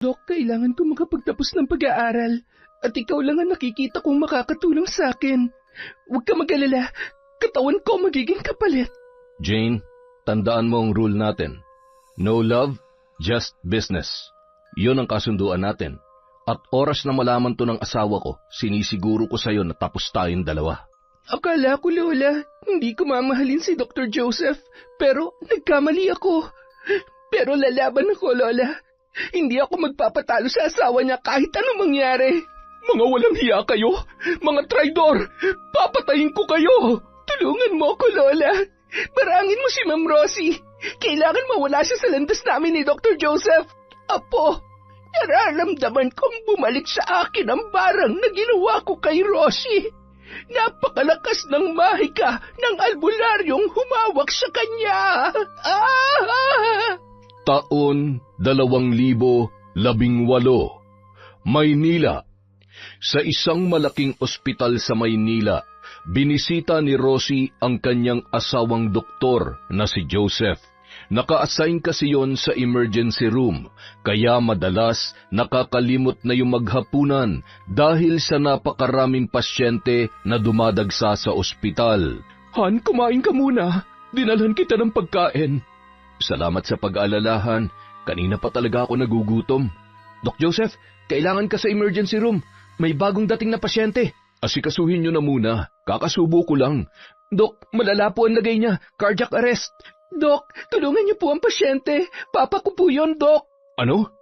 Dok, kailangan ko makapagtapos ng pag-aaral at ikaw lang ang nakikita kong makakatulong sa akin. Huwag ka mag-alala, katawan ko magiging kapalit. Jane, tandaan mo ang rule natin. No love, just business. Yun ang kasunduan natin. At oras na malaman to ng asawa ko, sinisiguro ko sa'yo na tapos tayong dalawa. Akala ko, Lola, hindi ko mamahalin si Dr. Joseph, pero nagkamali ako. Pero lalaban ako, Lola. Hindi ako magpapatalo sa asawa niya kahit anong mangyari. Mga walang hiya kayo, mga traidor, papatayin ko kayo. Tulungan mo ako, Lola. Barangin mo si Ma'am Rosie. Kailangan mawala siya sa landas namin ni Dr. Joseph. Apo, nararamdaman kong bumalik sa akin ang barang na ginawa ko kay Rosie. Napakalakas ng mahika ng albularyong humawak sa kanya. Taon 2018, Maynila. Sa isang malaking ospital sa Maynila, binisita ni Rosie ang kanyang asawang doktor na si Joseph. Naka-assign kasi yon sa emergency room, kaya madalas nakakalimot na yung maghapunan dahil sa napakaraming pasyente na dumadagsa sa ospital. Han, kumain ka muna. Dinalhan kita ng pagkain. Salamat sa pag-aalalahan. Kanina pa talaga ako nagugutom. Doc Joseph, kailangan ka sa emergency room. May bagong dating na pasyente. Asikasuhin nyo na muna. Kakasubo ko lang. Dok, malala po ang lagay niya. Cardiac arrest. Dok, tulungan niyo po ang pasyente. Papa ko po yun, Dok. Ano?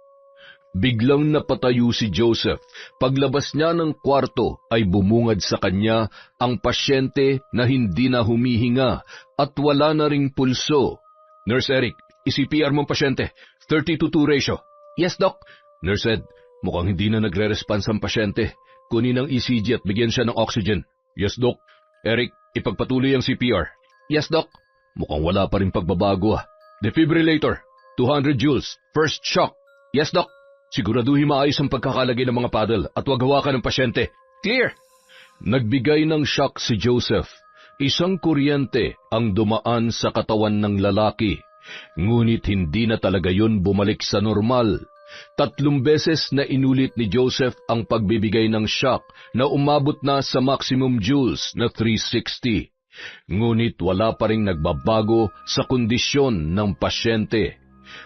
Biglang napatayo si Joseph. Paglabas niya ng kwarto ay bumungad sa kanya ang pasyente na hindi na humihinga at wala na ring pulso. Nurse Eric, i-CPR mo ang pasyente. 30-2 ratio. Yes, Doc. Nurse Ed, mukhang hindi na nagre-response ang pasyente. Kunin ang ECG at bigyan siya ng oxygen. Yes, Doc. Eric, ipagpatuloy ang CPR. Yes, Doc. Mukhang wala pa rin pagbabago ah. Defibrillator, 200 joules, first shock. Yes, Doc. Siguraduhin maayos ang pagkakalagay ng mga paddle at huwag hawakan ng pasyente. Clear. Nagbigay ng shock si Joseph. Isang kuryente ang dumaan sa katawan ng lalaki. Ngunit hindi na talaga yun bumalik sa normal. 3 beses na inulit ni Joseph ang pagbibigay ng shock na umabot na sa maximum joules na 360. Ngunit wala pa ring nagbabago sa kondisyon ng pasyente.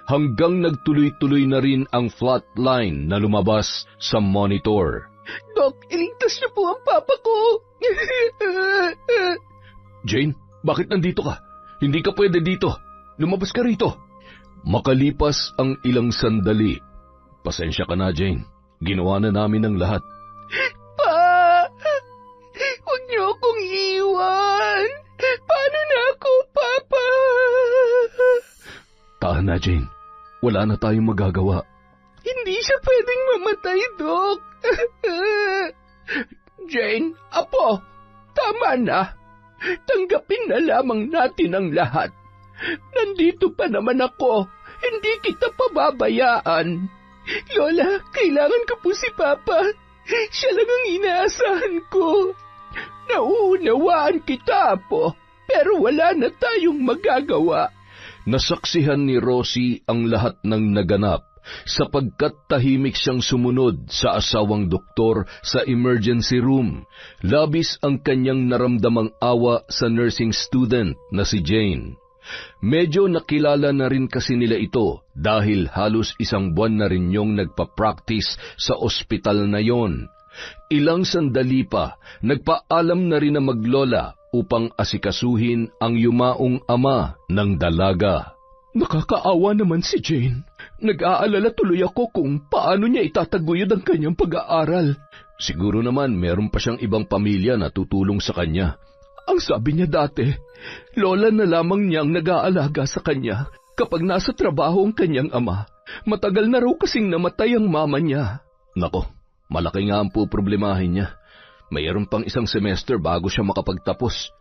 Hanggang nagtuloy-tuloy na rin ang flatline na lumabas sa monitor. Doc, iligtas niyo po ang papa ko. Jane, bakit nandito ka? Hindi ka pwede dito. Lumabas ka rito. Makalipas ang ilang sandali. Pasensya ka na, Jane. Ginawa na namin ang lahat. Pa! Huwag niyo akong iwan. Paano na ako, Papa? Tahan na, Jane. Wala na tayong magagawa. Hindi siya pwedeng mamatay, Doc. Jane, Apo, tama na. Tanggapin na lamang natin ang lahat. Nandito pa naman ako. Hindi kita pababayaan. Lola, kailangan ko po si Papa. Siya lang ang inaasahan ko. Nauunawaan kita, Apo. Pero wala na tayong magagawa. Nasaksihan ni Rosie ang lahat ng naganap sapagkat tahimik siyang sumunod sa asawang doktor sa emergency room. Labis ang kanyang naramdamang awa sa nursing student na si Jane. Medyo nakilala na rin kasi nila ito dahil halos 1 buwan na rin yung nagpa-practice sa ospital na yon. Ilang sandali pa, nagpaalam na rin na maglola upang asikasuhin ang yumaong ama ng dalaga. Nakakaawa naman si Jane. Nag-aalala tuloy ako kung paano niya itataguyod ang kanyang pag-aaral. Siguro naman meron pa siyang ibang pamilya na tutulong sa kanya. Ang sabi niya dati, lola na lamang niyang nag-aalaga sa kanya kapag nasa trabaho ang kanyang ama. Matagal na raw kasing namatay ang mama niya. Nako, malaki nga ang problemahin niya. Mayroon pang 1 semester bago siya makapagtapos.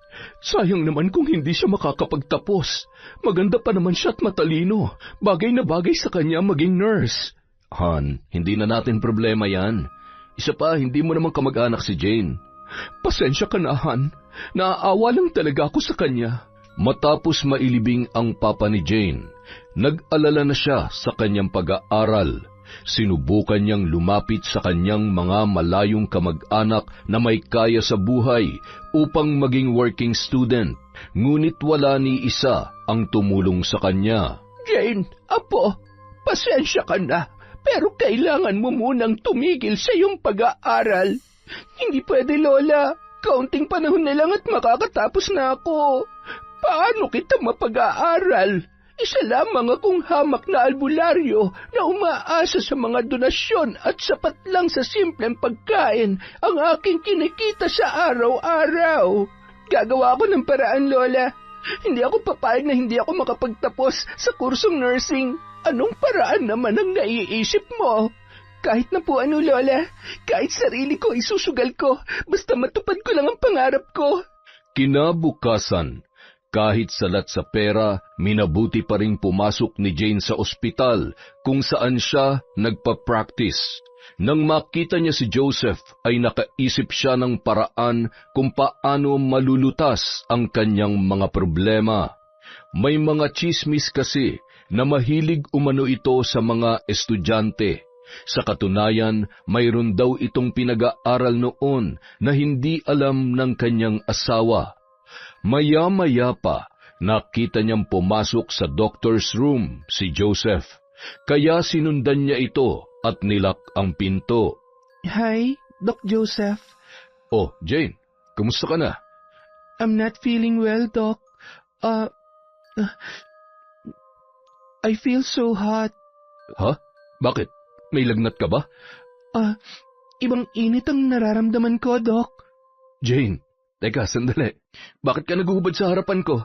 Sayang naman kung hindi siya makakapagtapos. Maganda pa naman siya at matalino. Bagay na bagay sa kanya maging nurse. Han, hindi na natin problema yan. Isa pa, hindi mo naman kamag-anak si Jane. Pasensya ka na, Han. Naaawa lang talaga ako sa kanya. Matapos mailibing ang papa ni Jane, nag-alala na siya sa kanyang pag-aaral. Sinubukan niyang lumapit sa kanyang mga malayong kamag-anak na may kaya sa buhay upang maging working student, ngunit wala ni isa ang tumulong sa kanya. Jane, apo, pasensya ka na, pero kailangan mo munang tumigil sa iyong pag-aaral. Hindi pwede, Lola. Kaunting panahon na lang at makakatapos na ako. Paano kita mapag-aaral? Isa lamang akong hamak na albularyo na umaasa sa mga donasyon at sapat lang sa simpleng pagkain ang aking kinikita sa araw-araw. Gagawa ako ng paraan, Lola. Hindi ako papayag na hindi ako makapagtapos sa kursong nursing. Anong paraan naman ang naiisip mo? Kahit na po ano, Lola, kahit sarili ko isusugal ko, basta matupad ko lang ang pangarap ko. Kinabukasan, kahit salat sa pera, minabuti pa ring pumasok ni Jane sa ospital kung saan siya nagpa-practice. Nang makita niya si Joseph ay nakaisip siya ng paraan kung paano malulutas ang kanyang mga problema. May mga tsismis kasi na mahilig umano ito sa mga estudyante. Sa katunayan, mayroon daw itong pinag-aaral noon na hindi alam ng kanyang asawa. Maya-maya pa, nakita niyang pumasok sa doctor's room si Joseph. Kaya sinundan niya ito at nilak ang pinto. Hi, Doc Joseph. Oh, Jane, kumusta ka na? I'm not feeling well, Doc. I feel so hot. Ha? Bakit? May lagnat ka ba? Ibang init ang nararamdaman ko, Doc. Jane, teka, sandali. Bakit ka naguhubad sa harapan ko?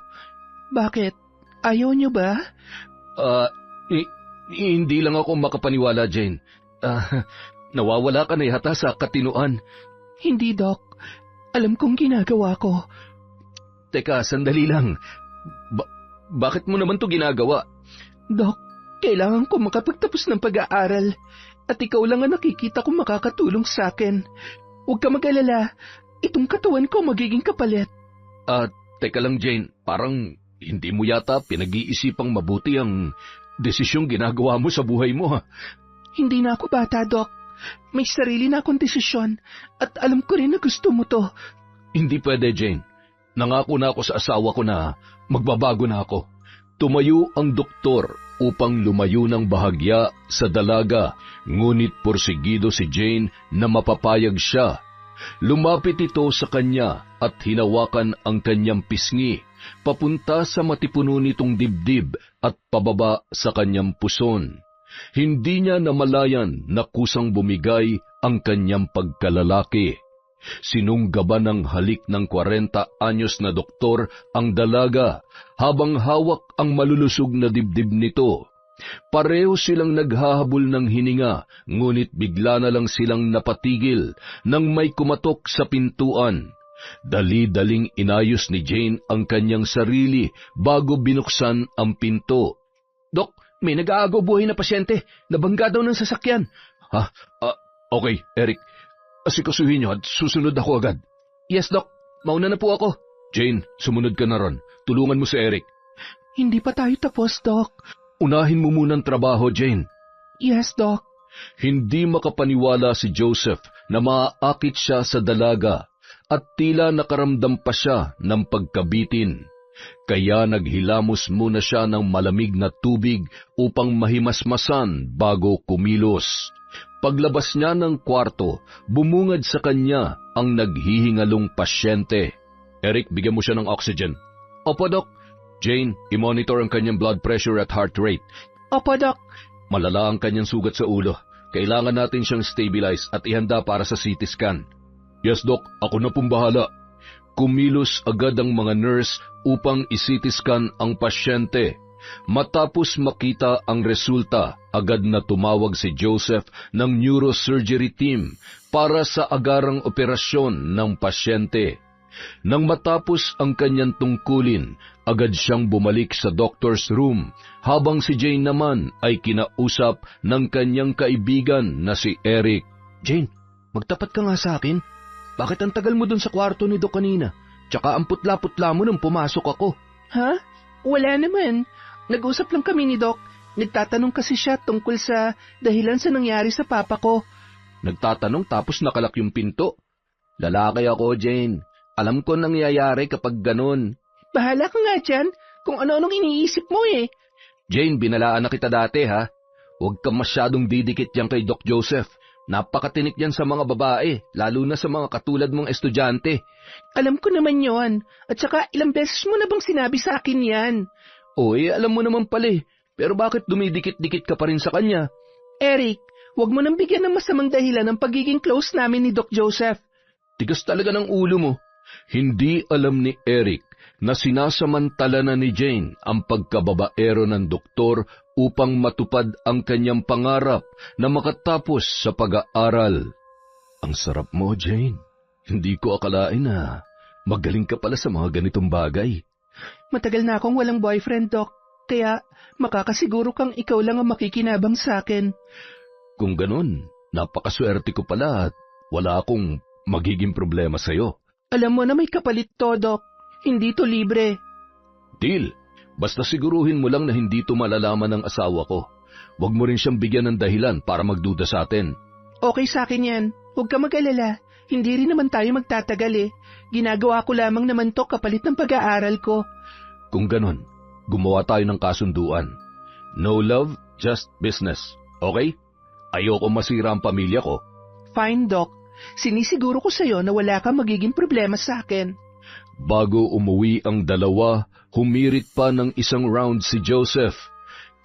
Bakit? Ayaw niyo ba? Hindi lang ako makapaniwala, Jane. Nawawala ka na yata sa katinuan. Hindi, Doc. Alam kong ginagawa ko. Teka, sandali lang. Bakit mo naman to ginagawa? Doc, kailangan ko makapagtapos ng pag-aaral. At ikaw lang ang nakikita kong makakatulong sa akin. Huwag ka mag-alala. Itong katawan ko magiging kapalit. Teka lang, Jane. Parang hindi mo yata pinag-iisipang mabuti ang desisyong ginagawa mo sa buhay mo, ha? Hindi na ako bata, Doc. May sarili na akong desisyon at alam ko rin na gusto mo to. Hindi pwede, Jane. Nangako na ako sa asawa ko na magbabago na ako. Tumayo ang doktor upang lumayo ng bahagya sa dalaga, ngunit porsigido si Jane na mapapayag siya. Lumapit ito sa kanya at hinawakan ang kanyang pisngi, papunta sa matipuno nitong dibdib at pababa sa kanyang puson. Hindi niya namalayan na kusang bumigay ang kanyang pagkalalaki. Sinunggaban ng halik ng 40 anyos na doktor ang dalaga habang hawak ang malulusog na dibdib nito. Pareho silang naghahabol ng hininga, ngunit bigla na lang silang napatigil nang may kumatok sa pintuan. Dali-daling inayos ni Jane ang kanyang sarili bago binuksan ang pinto. Dok, may nag-aagaw buhay na pasyente. Nabangga daw ng sasakyan. Okay, Eric. Asikasuhin niyo at susunod ako agad. Yes, Dok. Mauna na po ako. Jane, sumunod ka na ron. Tulungan mo si Eric. Hindi pa tayo tapos, Doc. Unahin mo munang trabaho, Jane. Yes, Doc. Hindi makapaniwala si Joseph na maaakit siya sa dalaga at tila nakaramdam pa siya ng pagkabitin. Kaya naghilamos muna siya ng malamig na tubig upang mahimasmasan bago kumilos. Paglabas niya ng kwarto, bumungad sa kanya ang naghihingalong pasyente. Eric, bigyan mo siya ng oxygen. Opo, Doc. Jane, i-monitor ang kanyang blood pressure at heart rate. Opo, Doc. Malala ang kanyang sugat sa ulo. Kailangan natin siyang stabilize at ihanda para sa CT scan. Yes, Doc. Ako na pong bahala. Kumilos agad ang mga nurse upang i-CT scan ang pasyente. Matapos makita ang resulta, agad na tumawag si Joseph ng neurosurgery team para sa agarang operasyon ng pasyente. Nang matapos ang kanyang tungkulin, agad siyang bumalik sa doctor's room, habang si Jane naman ay kinausap ng kanyang kaibigan na si Eric. Jane, magtapat ka nga sa akin. Bakit ang tagal mo dun sa kwarto ni Doc kanina? Tsaka ang putla-putla mo nung pumasok ako. Ha? Wala naman. Nag-usap lang kami ni Doc. Nagtatanong kasi siya tungkol sa dahilan sa nangyari sa papa ko. Nagtatanong tapos nakalak yung pinto. Lalaki ako, Jane. Alam ko nangyayari kapag ganun. Bahala ka nga dyan kung ano-anong iniisip mo eh. Jane, binalaan na kita dati ha. Huwag kang masyadong didikit yan kay Doc Joseph. Napakatinik yan sa mga babae, lalo na sa mga katulad mong estudyante. Alam ko naman yon. At saka ilang beses mo na bang sinabi sa akin yan? Alam mo naman pala eh. Pero bakit dumidikit-dikit ka pa rin sa kanya? Eric, huwag mo nang bigyan ng masamang dahilan ng pagiging close namin ni Doc Joseph. Tigas talaga ng ulo mo. Hindi alam ni Eric na sinasamantala na ni Jane ang pagkababaero ng doktor upang matupad ang kanyang pangarap na makatapos sa pag-aaral. Ang sarap mo, Jane. Hindi ko akalain na magaling ka pala sa mga ganitong bagay. Matagal na akong walang boyfriend, Doc. Kaya makakasiguro kang ikaw lang ang makikinabang sa akin. Kung ganun, napakaswerte ko pala at wala akong magiging problema sa'yo. Alam mo na may kapalit to, Doc. Hindi to libre. Deal. Basta siguruhin mo lang na hindi to malalaman ng asawa ko. Huwag mo rin siyang bigyan ng dahilan para magduda sa atin. Okay sa akin yan. Huwag ka mag-alala. Hindi rin naman tayo magtatagal eh. Ginagawa ko lamang naman to kapalit ng pag-aaral ko. Kung ganun, gumawa tayo ng kasunduan. No love, just business. Okay? Ayoko masira ang pamilya ko. Fine, Doc. Sinisiguro ko sa'yo na wala kang magiging problema sa akin. Bago umuwi ang dalawa, humirit pa ng isang round si Joseph.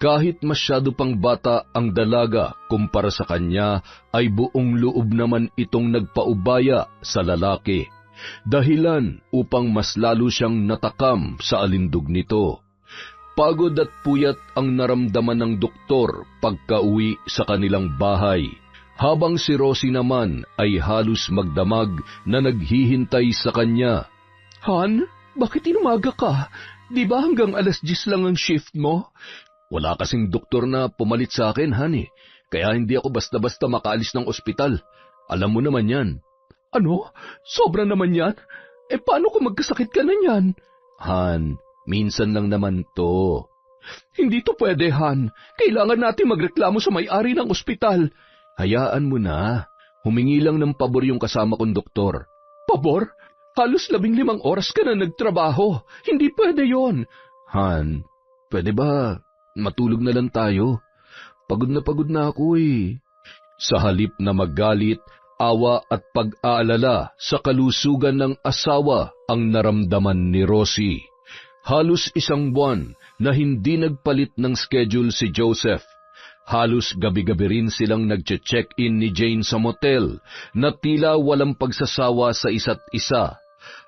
Kahit masyado pang bata ang dalaga kumpara sa kanya, ay buong loob naman itong nagpaubaya sa lalaki. Dahilan upang mas lalo siyang natakam sa alindog nito. Pagod at puyat ang naramdaman ng doktor pagka-uwi sa kanilang bahay. Habang si Rosie naman ay halos magdamag na naghihintay sa kanya. Han, bakit inumaga ka? Di ba hanggang 10:00 lang ang shift mo? Wala kasing doktor na pumalit sa akin, Han eh. Kaya hindi ako basta-basta makaalis ng ospital. Alam mo naman yan. Ano? Sobra naman yan? Paano kung magkasakit ka na yan? Han, minsan lang naman to. Hindi to pwede, Han. Kailangan natin magreklamo sa may-ari ng ospital. Hayaan mo na. Humingi lang ng pabor yung kasama kong doktor. Pabor? Halos 15 oras ka na nagtrabaho. Hindi pwede yon. Han, pwede ba matulog na lang tayo? Pagod na ako eh. Sa halip na magalit, awa at pag-aalala sa kalusugan ng asawa ang naramdaman ni Rosie. Halos 1 buwan na hindi nagpalit ng schedule si Joseph. Halos gabi-gabi rin silang nagche-check-in ni Jane sa motel na tila walang pagsasawa sa isa't isa.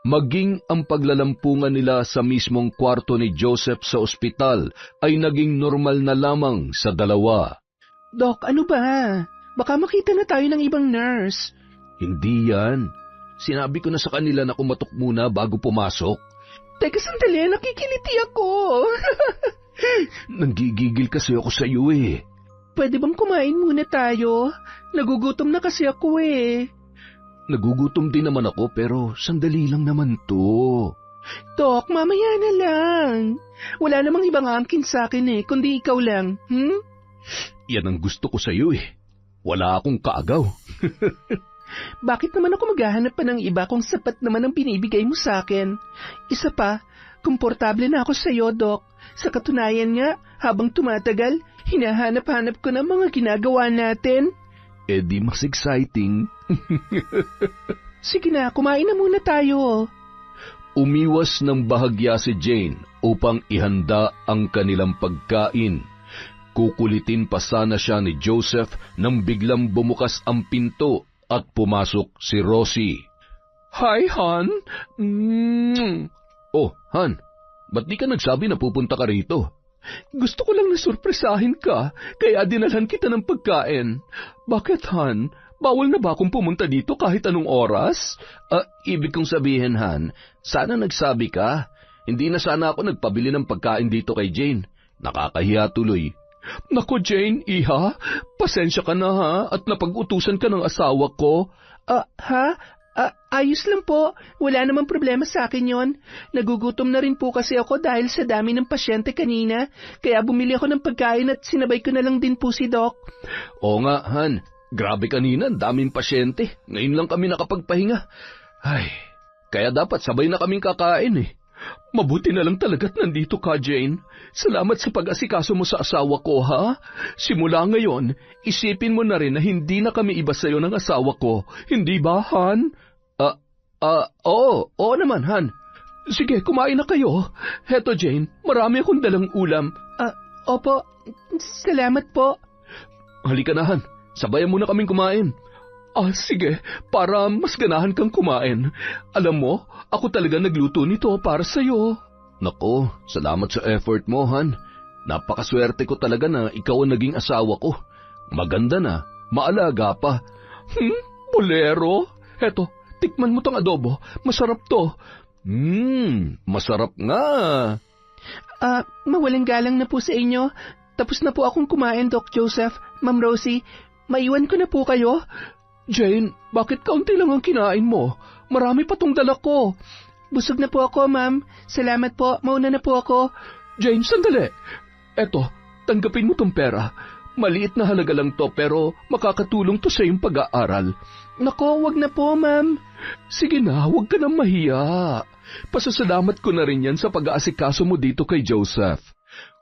Maging ang paglalampungan nila sa mismong kwarto ni Joseph sa ospital ay naging normal na lamang sa dalawa. Doc, ano ba? Baka makita na tayo ng ibang nurse. Hindi yan. Sinabi ko na sa kanila na kumatok muna bago pumasok. Teka sandali, nakikiliti ako. Nanggigigil kasi ako sa iyo eh. Pwede bang kumain muna tayo? Nagugutom na kasi ako eh. Nagugutom din naman ako pero sandali lang naman to. Dok, mamaya na lang. Wala namang ibang angkin sa akin eh, kundi ikaw lang. Yan ang gusto ko sa iyo eh. Wala akong kaagaw. Bakit naman ako maghahanap pa ng iba kung sapat naman ang binibigay mo sa akin? Isa pa, komportable na ako sa iyo, Dok. Sa katunayan nga, habang tumatagal, hinahanap-hanap ko na mga ginagawa natin. Di mas exciting. Sige na, kumain na muna tayo. Umiwas ng bahagya si Jane upang ihanda ang kanilang pagkain. Kukulitin pa sana siya ni Joseph nang biglang bumukas ang pinto at pumasok si Rosie. Hi, Han. Oh, Han, ba't di ka nagsabi na pupunta ka rito? Gusto ko lang nasurpresahin ka, kaya dinalhan kita ng pagkain. Bakit, Han? Bawal na ba akong pumunta dito kahit anong oras? Ibig kong sabihin, Han, sana nagsabi ka. Hindi na sana ako nagpabili ng pagkain dito kay Jane. Nakakahiya tuloy. Naku, Jane, iha, pasensya ka na ha, at napag-utusan ka ng asawa ko. Ha? Ayos lang po. Wala namang problema sa akin yon. Nagugutom na rin po kasi ako dahil sa dami ng pasyente kanina. Kaya bumili ako ng pagkain at sinabay ko na lang din po si Doc. Oo nga, Han. Grabe kanina, ang daming pasyente. Ngayon lang kami nakapagpahinga. Ay, kaya dapat sabay na kaming kakain eh. Mabuti na lang talaga't nandito ka, Jane. Salamat sa pag-asikaso mo sa asawa ko, ha? Simula ngayon, isipin mo na rin na hindi na kami iba sa'yo ng asawa ko. Hindi ba, Han? Oo naman, Han. Sige, kumain na kayo. Heto, Jane, marami akong dalang ulam. Opo, salamat po. Halika na, Han. Sabayan mo na kaming kumain. Sige, para mas ganahan kang kumain. Alam mo, ako talaga nagluto nito para sa'yo. Nako, salamat sa effort mo, Han. Napakaswerte ko talaga na ikaw ang naging asawa ko. Maganda na, maalaga pa. Bolero? Heto, tikman mo tong adobo. Masarap to. Masarap nga. Mawalang galang na po sa inyo. Tapos na po akong kumain, Doc Joseph. Ma'am Rosie, maiwan ko na po kayo. Jane, bakit kaunti lang ang kinain mo? Marami pa tong dala ko. Busog na po ako, ma'am. Salamat po. Mauna na po ako. Jane, sandali. Eto, tanggapin mo tong pera. Maliit na halaga lang to pero makakatulong to sa iyong pag-aaral. Nako, wag na po, ma'am. Sige na, wag ka nang mahiya. Pasasalamat ko na rin yan sa pag-aasikaso mo dito kay Joseph.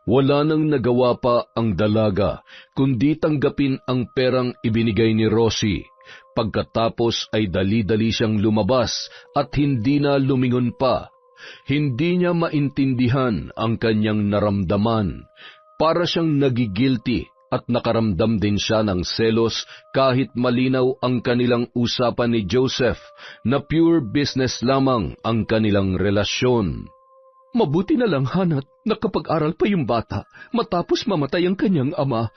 Wala nang nagawa pa ang dalaga, kundi tanggapin ang perang ibinigay ni Rosie. Pagkatapos ay dali-dali siyang lumabas at hindi na lumingon pa. Hindi niya maintindihan ang kanyang naramdaman. Para siyang nagigilty at nakaramdam din siya ng selos kahit malinaw ang kanilang usapan ni Joseph na pure business lamang ang kanilang relasyon. Mabuti na lang, Han, at nakapag-aral pa yung bata matapos mamatay ang kanyang ama.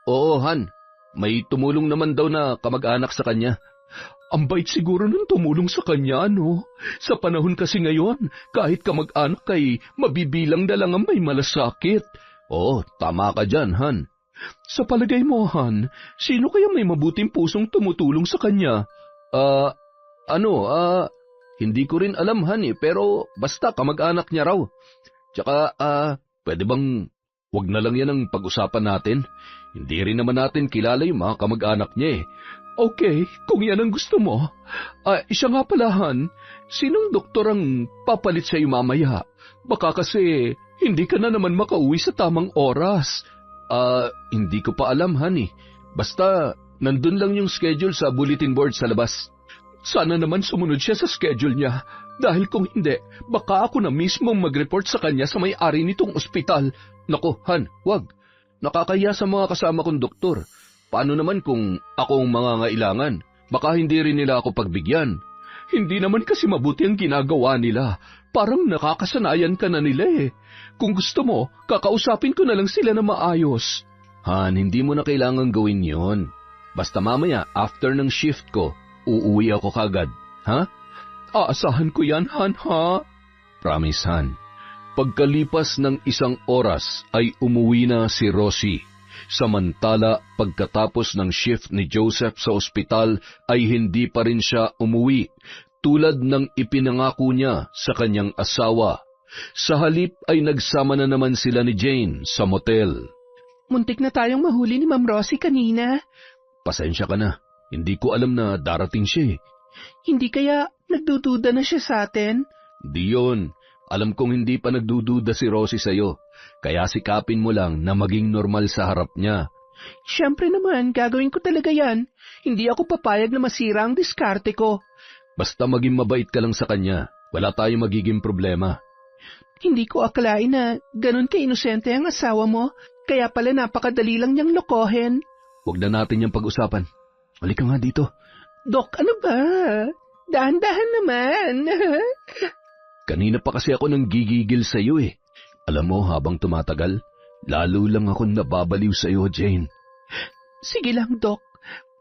Oo, Han. May tumulong naman daw na kamag-anak sa kanya. Ang bait siguro nung tumulong sa kanya, no? Sa panahon kasi ngayon, kahit kamag-anak ay mabibilang na lang ang may malasakit. Oo, tama ka dyan, Han. Sa palagay mo, Han, sino kaya may mabuting pusong tumutulong sa kanya? Hindi ko rin alam, Han, pero basta kamag-anak niya raw. Tsaka, pwede bang wag na lang yan ang pag-usapan natin? Hindi rin naman natin kilala yung mga kamag-anak niya eh. Okay, kung yan ang gusto mo. Siya nga pala, Han, sinong doktor ang papalit sa'yo mamaya? Baka kasi hindi ka na naman makauwi sa tamang oras. Hindi ko pa alam, Han eh. Basta, nandun lang yung schedule sa bulletin board sa labas. Sana naman sumunod siya sa schedule niya. Dahil kung hindi, baka ako na mismong mag-report sa kanya sa may-ari nitong ospital. Nako, Han, wag. Nakakahiya sa mga kasama kong doktor. Paano naman kung ako ang mangangailangan? Baka hindi rin nila ako pagbigyan. Hindi naman kasi mabuti ang ginagawa nila. Parang nakakasanayan ka na nila eh. Kung gusto mo, kakausapin ko na lang sila na maayos. Han, hindi mo na kailangan gawin yon. Basta mamaya, after ng shift ko, uuwi ako kagad. Ha? Aasahan ko yan, Han, ha? Promise, Han. Pagkalipas ng 1 oras ay umuwi na si Rosie. Samantala, pagkatapos ng shift ni Joseph sa ospital ay hindi pa rin siya umuwi, tulad ng ipinangako niya sa kanyang asawa. Sa halip ay nagsama na naman sila ni Jane sa motel. Muntik na tayong mahuli ni Ma'am Rosie kanina. Pasensya ka na, hindi ko alam na darating siya eh. Hindi kaya nagdududa na siya sa atin? Di yun. Alam kong hindi pa nagdududa si Rosie sa'yo. Kaya sikapin mo lang na maging normal sa harap niya. Siyempre naman, gagawin ko talaga yan. Hindi ako papayag na masira ang diskarte ko. Basta maging mabait ka lang sa kanya. Wala tayong magiging problema. Hindi ko akalain na ganun ka-inosente ang asawa mo. Kaya pala napakadali lang niyang lokohin. Huwag na natin yung pag-usapan. Halika nga dito. Dok, ano ba? Dahan-dahan naman. Kanina pa kasi ako nang gigigil sa iyo eh. Alam mo, habang tumatagal, lalo lang akong nababaliw sa iyo, Jane. Sige lang, Dok.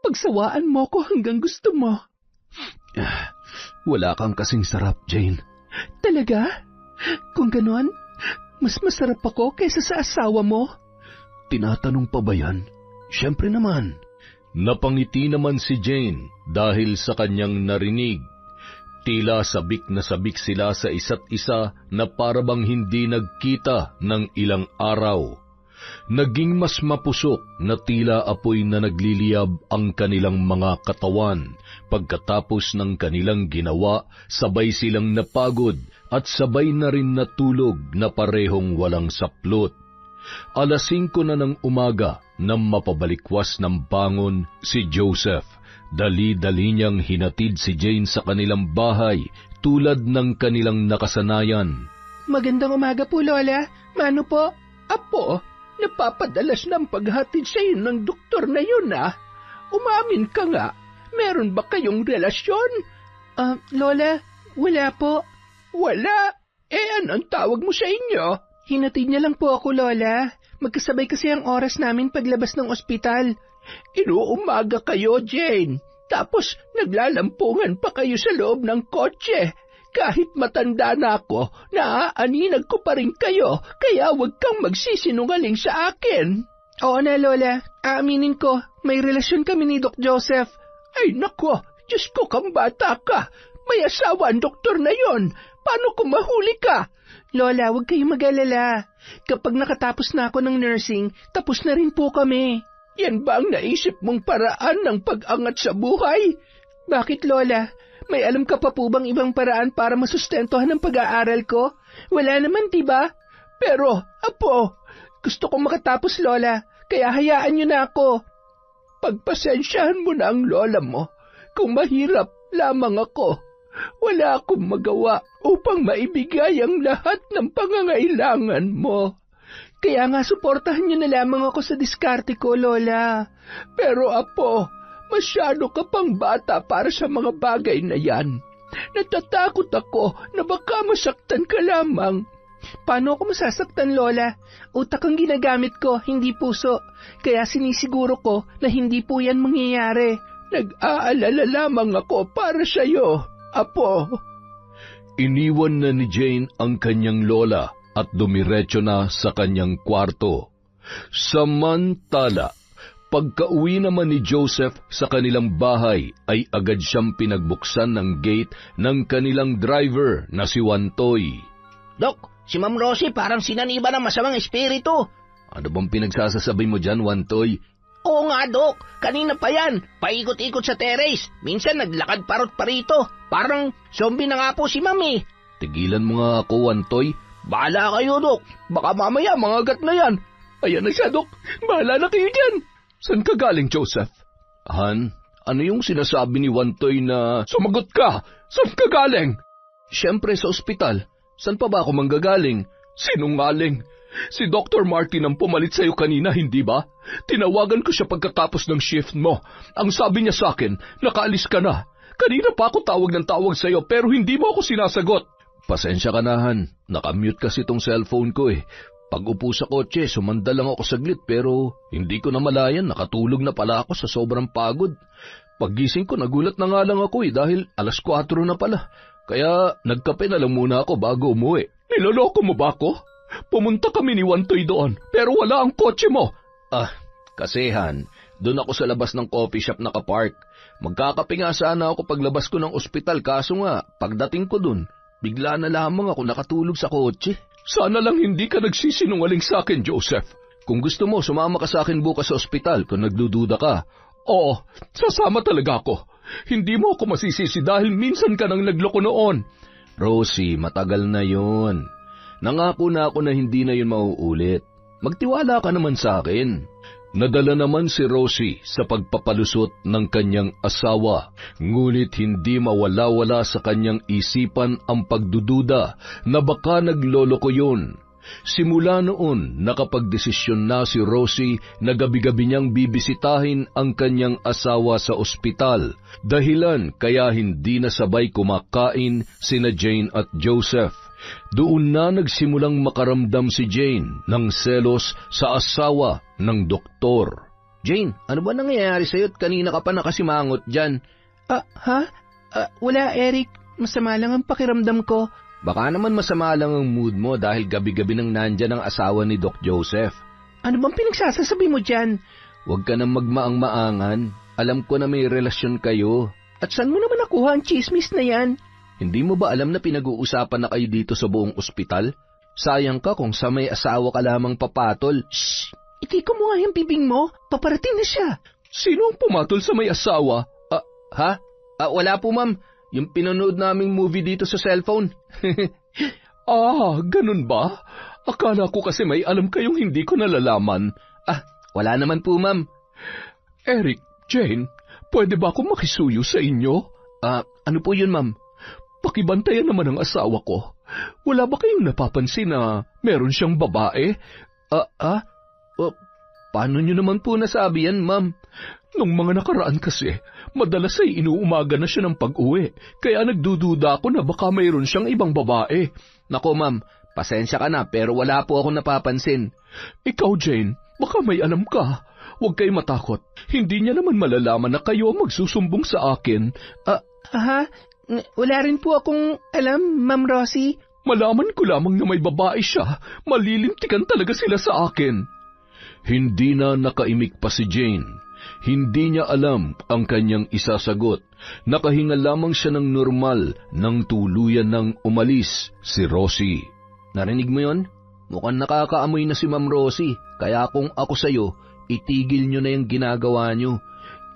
Pagsawaan mo ko hanggang gusto mo. Wala kang kasing sarap, Jane. Talaga? Kung ganon, mas masarap ako kaysa sa asawa mo? Tinatanong pa ba yan? Siyempre naman. Napangiti naman si Jane dahil sa kanyang narinig. Tila sabik na sabik sila sa isa't isa na parabang hindi nagkita ng ilang araw. Naging mas mapusok na tila apoy na nagliliyab ang kanilang mga katawan. Pagkatapos ng kanilang ginawa, sabay silang napagod at sabay na rin natulog na parehong walang saplot. 5:00 na ng umaga nang mapabalikwas ng bangon si Joseph. Dali-dali niyang hinatid si Jane sa kanilang bahay tulad ng kanilang nakasanayan. Magandang umaga po, Lola. Mano po? Apo, napapadalas ng paghatid sa iyo ng doktor na yun, ah. Umamin ka nga. Meron ba kayong relasyon? Lola, wala po. Wala? Anong tawag mo sa inyo? Hinatid niya lang po ako, Lola. Magkasabay kasi ang oras namin paglabas ng ospital. Inuumaga kayo, Jane. Tapos naglalampungan pa kayo sa loob ng kotse. Kahit matanda na ako, naaaninag ko pa rin kayo, kaya huwag kang magsisinungaling sa akin. Oo na, Lola. Aaminin ko, may relasyon kami ni Doc Joseph. Ay nako, Diyos ko kang bata ka. May asawa ang doktor na yon. Paano kung mahuli ka? Lola, huwag kayong mag-alala. Kapag nakatapos na ako ng nursing, tapos na rin po kami. Yan ba ang naisip mong paraan ng pag-angat sa buhay? Bakit, Lola? May alam ka pa po bang ibang paraan para masustentuhan ang pag-aaral ko? Wala naman, diba? Pero, Apo, gusto kong makatapos, Lola, kaya hayaan niyo na ako. Pagpasensyahan mo na ang lola mo. Kung mahirap lamang ako, wala akong magawa upang maibigay ang lahat ng pangangailangan mo. Kaya nga suportahan niyo na lamang ako sa diskarte ko, Lola. Pero Apo, masyado ka pang bata para sa mga bagay na yan. Natatakot ako na baka masaktan ka lamang. Paano ako masasaktan, Lola? Utak ang ginagamit ko, hindi puso. Kaya sinisiguro ko na hindi po yan mangyayari. Nag-aalala lamang ako para sa'yo, Apo. Iniwan na ni Jane ang kanyang lola at dumiretso na sa kanyang kwarto. Samantala, pagka-uwi naman ni Joseph sa kanilang bahay ay agad siyang pinagbuksan ng gate ng kanilang driver na si Wantoy. Dok, si Ma'am Rosie parang sinaniba ng masamang espiritu. Ano bang pinagsasasabi mo dyan, Wantoy? Oo nga, Dok. Kanina pa yan. Paikot-ikot sa terrace. Minsan naglakad parot pa rito. Parang zombie na nga po si Mami. Tigilan mo nga ako, Wantoy. Bahala kayo, Dok. Baka mamaya mangagat na yan. Ayan na siya, Dok. Bahala na kayo dyan. Saan ka galing, Joseph? Han, ano yung sinasabi ni Wantoy na... Sumagot ka! Saan ka galing? Siyempre sa ospital. Saan pa ba ako manggagaling? Sinungaling. Si Dr. Martin ang pumalit sa'yo kanina, hindi ba? Tinawagan ko siya pagkatapos ng shift mo. Ang sabi niya sa akin, nakaalis ka na. Kanina pa ako tawag ng tawag sa'yo pero hindi mo ako sinasagot. Pasensya ka na, Han. Nakamute kasi tong cellphone ko eh. Pag upo sa kotse, sumanda lang ako saglit pero hindi ko na malayan, nakatulog na pala ako sa sobrang pagod. Paggising ko, nagulat na nga lang ako dahil 4:00 na pala. Kaya nagkape na lang muna ako bago umuwi. Niloloko mo ba ako? Pumunta kami ni Wantoy doon, pero wala ang kotse mo. Kasi Han, doon ako sa labas ng coffee shop nakapark. Magkakape nga sana ako paglabas ko ng ospital, kaso nga, pagdating ko doon, bigla na lamang ako nakatulog sa kotse. Sana lang hindi ka nagsisinungaling sa akin, Joseph. Kung gusto mo, sumama ka sa akin bukas sa ospital kung nagdududa ka. Oo, sasama talaga ako. Hindi mo ako masisisi dahil minsan ka nang nagloko noon. Rosie, matagal na yun. Nangako na ako na hindi na yun mauulit. Magtiwala ka naman sa akin. Nadala naman si Rosie sa pagpapalusot ng kanyang asawa, ngunit hindi mawala-wala sa kanyang isipan ang pagdududa na baka nagloloko yun. Simula noon, nakapagdesisyon na si Rosie na gabi-gabi niyang bibisitahin ang kanyang asawa sa ospital, dahilan kaya hindi na sabay kumakain sina Jane at Joseph. Doon na nagsimulang makaramdam si Jane ng selos sa asawa ng doktor. Jane, ano ba nangyayari sa'yo at kanina ka pa nakasimangot dyan? Wala, Eric. Masama lang ang pakiramdam ko. Baka naman masama lang ang mood mo dahil gabi-gabi nang nandyan ang asawa ni Doc Joseph. Ano bang pinagsasasabi mo dyan? Huwag ka nang magmaang-maangan. Alam ko na may relasyon kayo. At saan mo naman nakuha ang chismis na yan? Hindi mo ba alam na pinag-uusapan na kayo dito sa buong ospital? Sayang ka kung sa may asawa ka lamang papatol. Shh! Itiko mo nga yung bibing mo. Paparating na siya. Sino ang pumatol sa may asawa? Ha? Wala po, ma'am. Yung pinanood naming movie dito sa cellphone. Ganun ba? Akala ko kasi may alam kayong hindi ko nalalaman. Wala naman po, ma'am. Eric, Jane, pwede ba akong makisuyo sa inyo? Ano po yun, ma'am? Pakibantayan naman ang asawa ko. Wala ba kayong napapansin na meron siyang babae? Paano nyo naman po nasabi yan, ma'am? Nung mga nakaraan kasi, madalas ay inuumaga na siya ng pag-uwi, kaya nagdududa ako na baka mayroon siyang ibang babae. Nako, ma'am, pasensya ka na pero wala po akong napapansin. Ikaw, Jane, baka may alam ka. Huwag kayo matakot. Hindi niya naman malalaman na kayo magsusumbong sa akin. Wala rin po akong alam, Ma'am Rosie. Malaman ko lamang na may babae siya. Malilintikan talaga sila sa akin. Hindi na nakaimik pa si Jane. Hindi niya alam ang kanyang isasagot. Nakahinga lamang siya ng normal nang tuluyan ng umalis si Rosie. Narinig mo yon? Mukhang nakakaamoy na si Ma'am Rosie. Kaya kung ako sa'yo, itigil nyo na yung ginagawa nyo.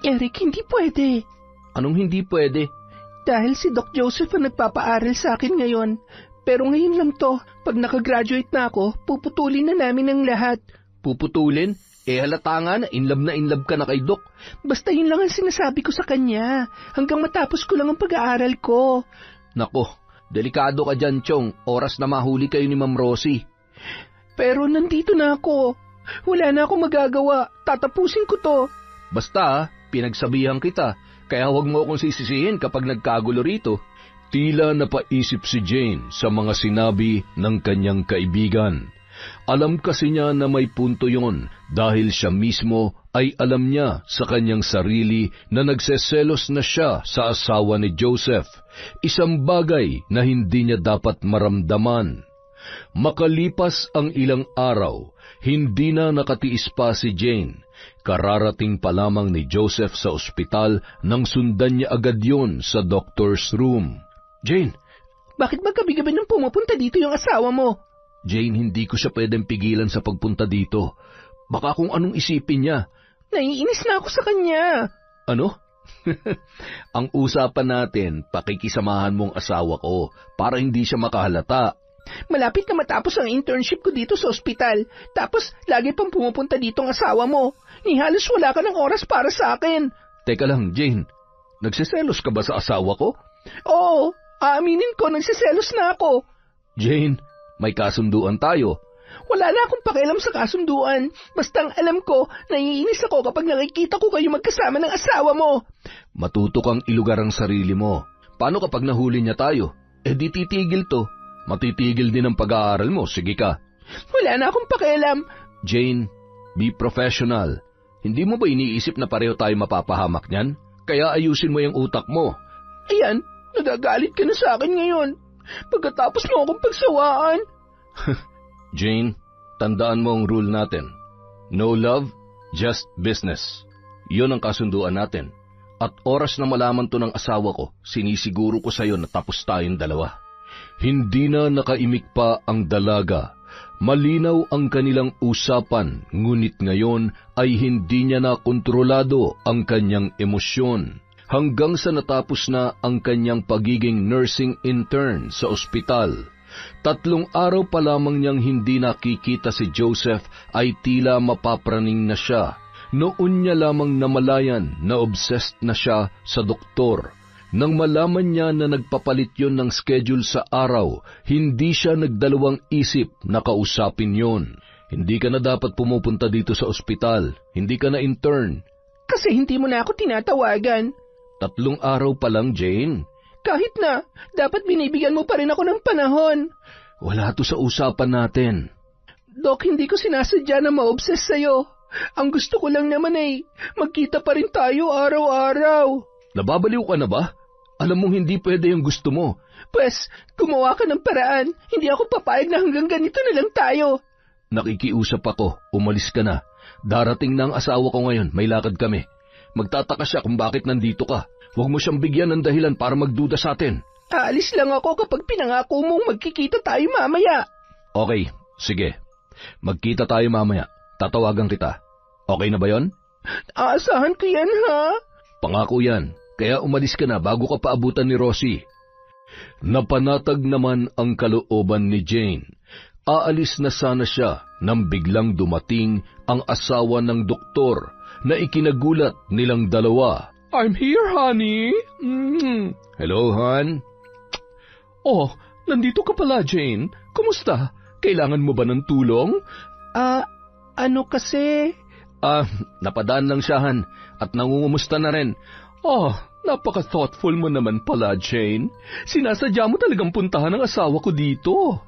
Eric, hindi pwede. Anong hindi pwede? Dahil si Doc Joseph ang nagpapaaral sa akin ngayon. Pero ngayon lang to, pag nakagraduate na ako, puputulin na namin ang lahat. Puputulin? Halata nga na in love ka na kay Doc. Basta yun lang ang sinasabi ko sa kanya. Hanggang matapos ko lang ang pag-aaral ko. Nako, delikado ka dyan, Chong. Oras na mahuli kayo ni Ma'am Rosie. Pero nandito na ako. Wala na akong magagawa. Tatapusin ko to. Basta, pinagsabihan kita. Kaya huwag mo akong sisisihin kapag nagkagulo rito. Tila napaisip si Jane sa mga sinabi ng kanyang kaibigan. Alam kasi niya na may punto yon dahil siya mismo ay alam niya sa kanyang sarili na nagseselos na siya sa asawa ni Joseph. Isang bagay na hindi niya dapat maramdaman. Makalipas ang ilang araw, hindi na nakatiis pa si Jane. Kararating pa lamang ni Joseph sa ospital nang sundan niya agad yon sa doctor's room. Jane! Bakit ba gabi-gabi nang pumupunta dito yung asawa mo? Jane, hindi ko siya pwedeng pigilan sa pagpunta dito. Baka kung anong isipin niya. Naiinis na ako sa kanya. Ano? Ang usapan natin, pakikisamahan mong asawa ko para hindi siya makahalata. Malapit na matapos ang internship ko dito sa ospital. Tapos, lagi pang pumupunta dito ang asawa mo. Ni halos wala ka ng oras para sa akin. Teka lang, Jane. Nagsiselos ka ba sa asawa ko? Oo, aaminin ko, nagsiselos na ako. Jane, may kasunduan tayo. Wala na akong pakialam sa kasunduan. Basta ang alam ko, naiinis ako kapag nakikita ko kayo magkasama ng asawa mo. Matuto kang ilugar ang sarili mo. Paano kapag nahuli niya tayo? Di titigil to. Matitigil din ang pag-aaral mo, sige ka. Wala na akong pakialam. Jane, be professional. Hindi mo ba iniisip na pareho tayo mapapahamak niyan? Kaya ayusin mo yung utak mo. Ayan, nagagalit ka na sa akin ngayon. Pagkatapos mo akong pagsawaan. Jane, tandaan mo ang rule natin. No love, just business. Yun ang kasunduan natin. At oras na malaman to ng asawa ko, sinisiguro ko sa'yo na tapos tayong dalawa. Hindi na nakaimik pa ang dalaga. Malinaw ang kanilang usapan, ngunit ngayon ay hindi niya na kontrolado ang kanyang emosyon. Hanggang sa natapos na ang kanyang pagiging nursing intern sa ospital. 3 araw pa lamang niyang hindi nakikita si Joseph ay tila mapapraning na siya. Noon niya lamang namalayan na obsessed na siya sa doktor. Nang malaman niya na nagpapalit yon ng schedule sa araw, hindi siya nagdalawang isip na kausapin yon. Hindi ka na dapat pumupunta dito sa ospital. Hindi ka na intern. Kasi hindi mo na ako tinatawagan. 3 araw pa lang, Jane. Kahit na, dapat binibigyan mo pa rin ako ng panahon. Wala to sa usapan natin. Doc, hindi ko sinasadya na ma-obsess sa'yo. Ang gusto ko lang naman ay magkita pa rin tayo araw-araw. Nababaliw ka na ba? Alam mong hindi pwede yung gusto mo. Pwes, gumawa ka ng paraan. Hindi ako papayag na hanggang ganito na lang tayo. Nakikiusap ako, umalis ka na. Darating na ang asawa ko ngayon, may lakad kami. Magtataka siya kung bakit nandito ka. Huwag mo siyang bigyan ng dahilan para magduda sa atin. Aalis lang ako kapag pinangako mong magkikita tayo mamaya. Okay, sige. Magkita tayo mamaya. Tatawagan kita. Okay na ba yon? Aasahan ko yan, ha? Pangako yan. Kaya umalis ka na bago ka paabutan ni Rosie. Napanatag naman ang kalooban ni Jane. Aalis na sana siya nang biglang dumating ang asawa ng doktor na ikinagulat nilang dalawa. I'm here, honey. Hello, hon. Oh, nandito ka pala, Jane. Kumusta? Kailangan mo ba ng tulong? Ano kasi? Napadaan lang siya, Han, at nangungumusta na rin. Oh, napaka-thoughtful mo naman pala, Jane. Sinasadya mo talagang puntahan ang asawa ko dito.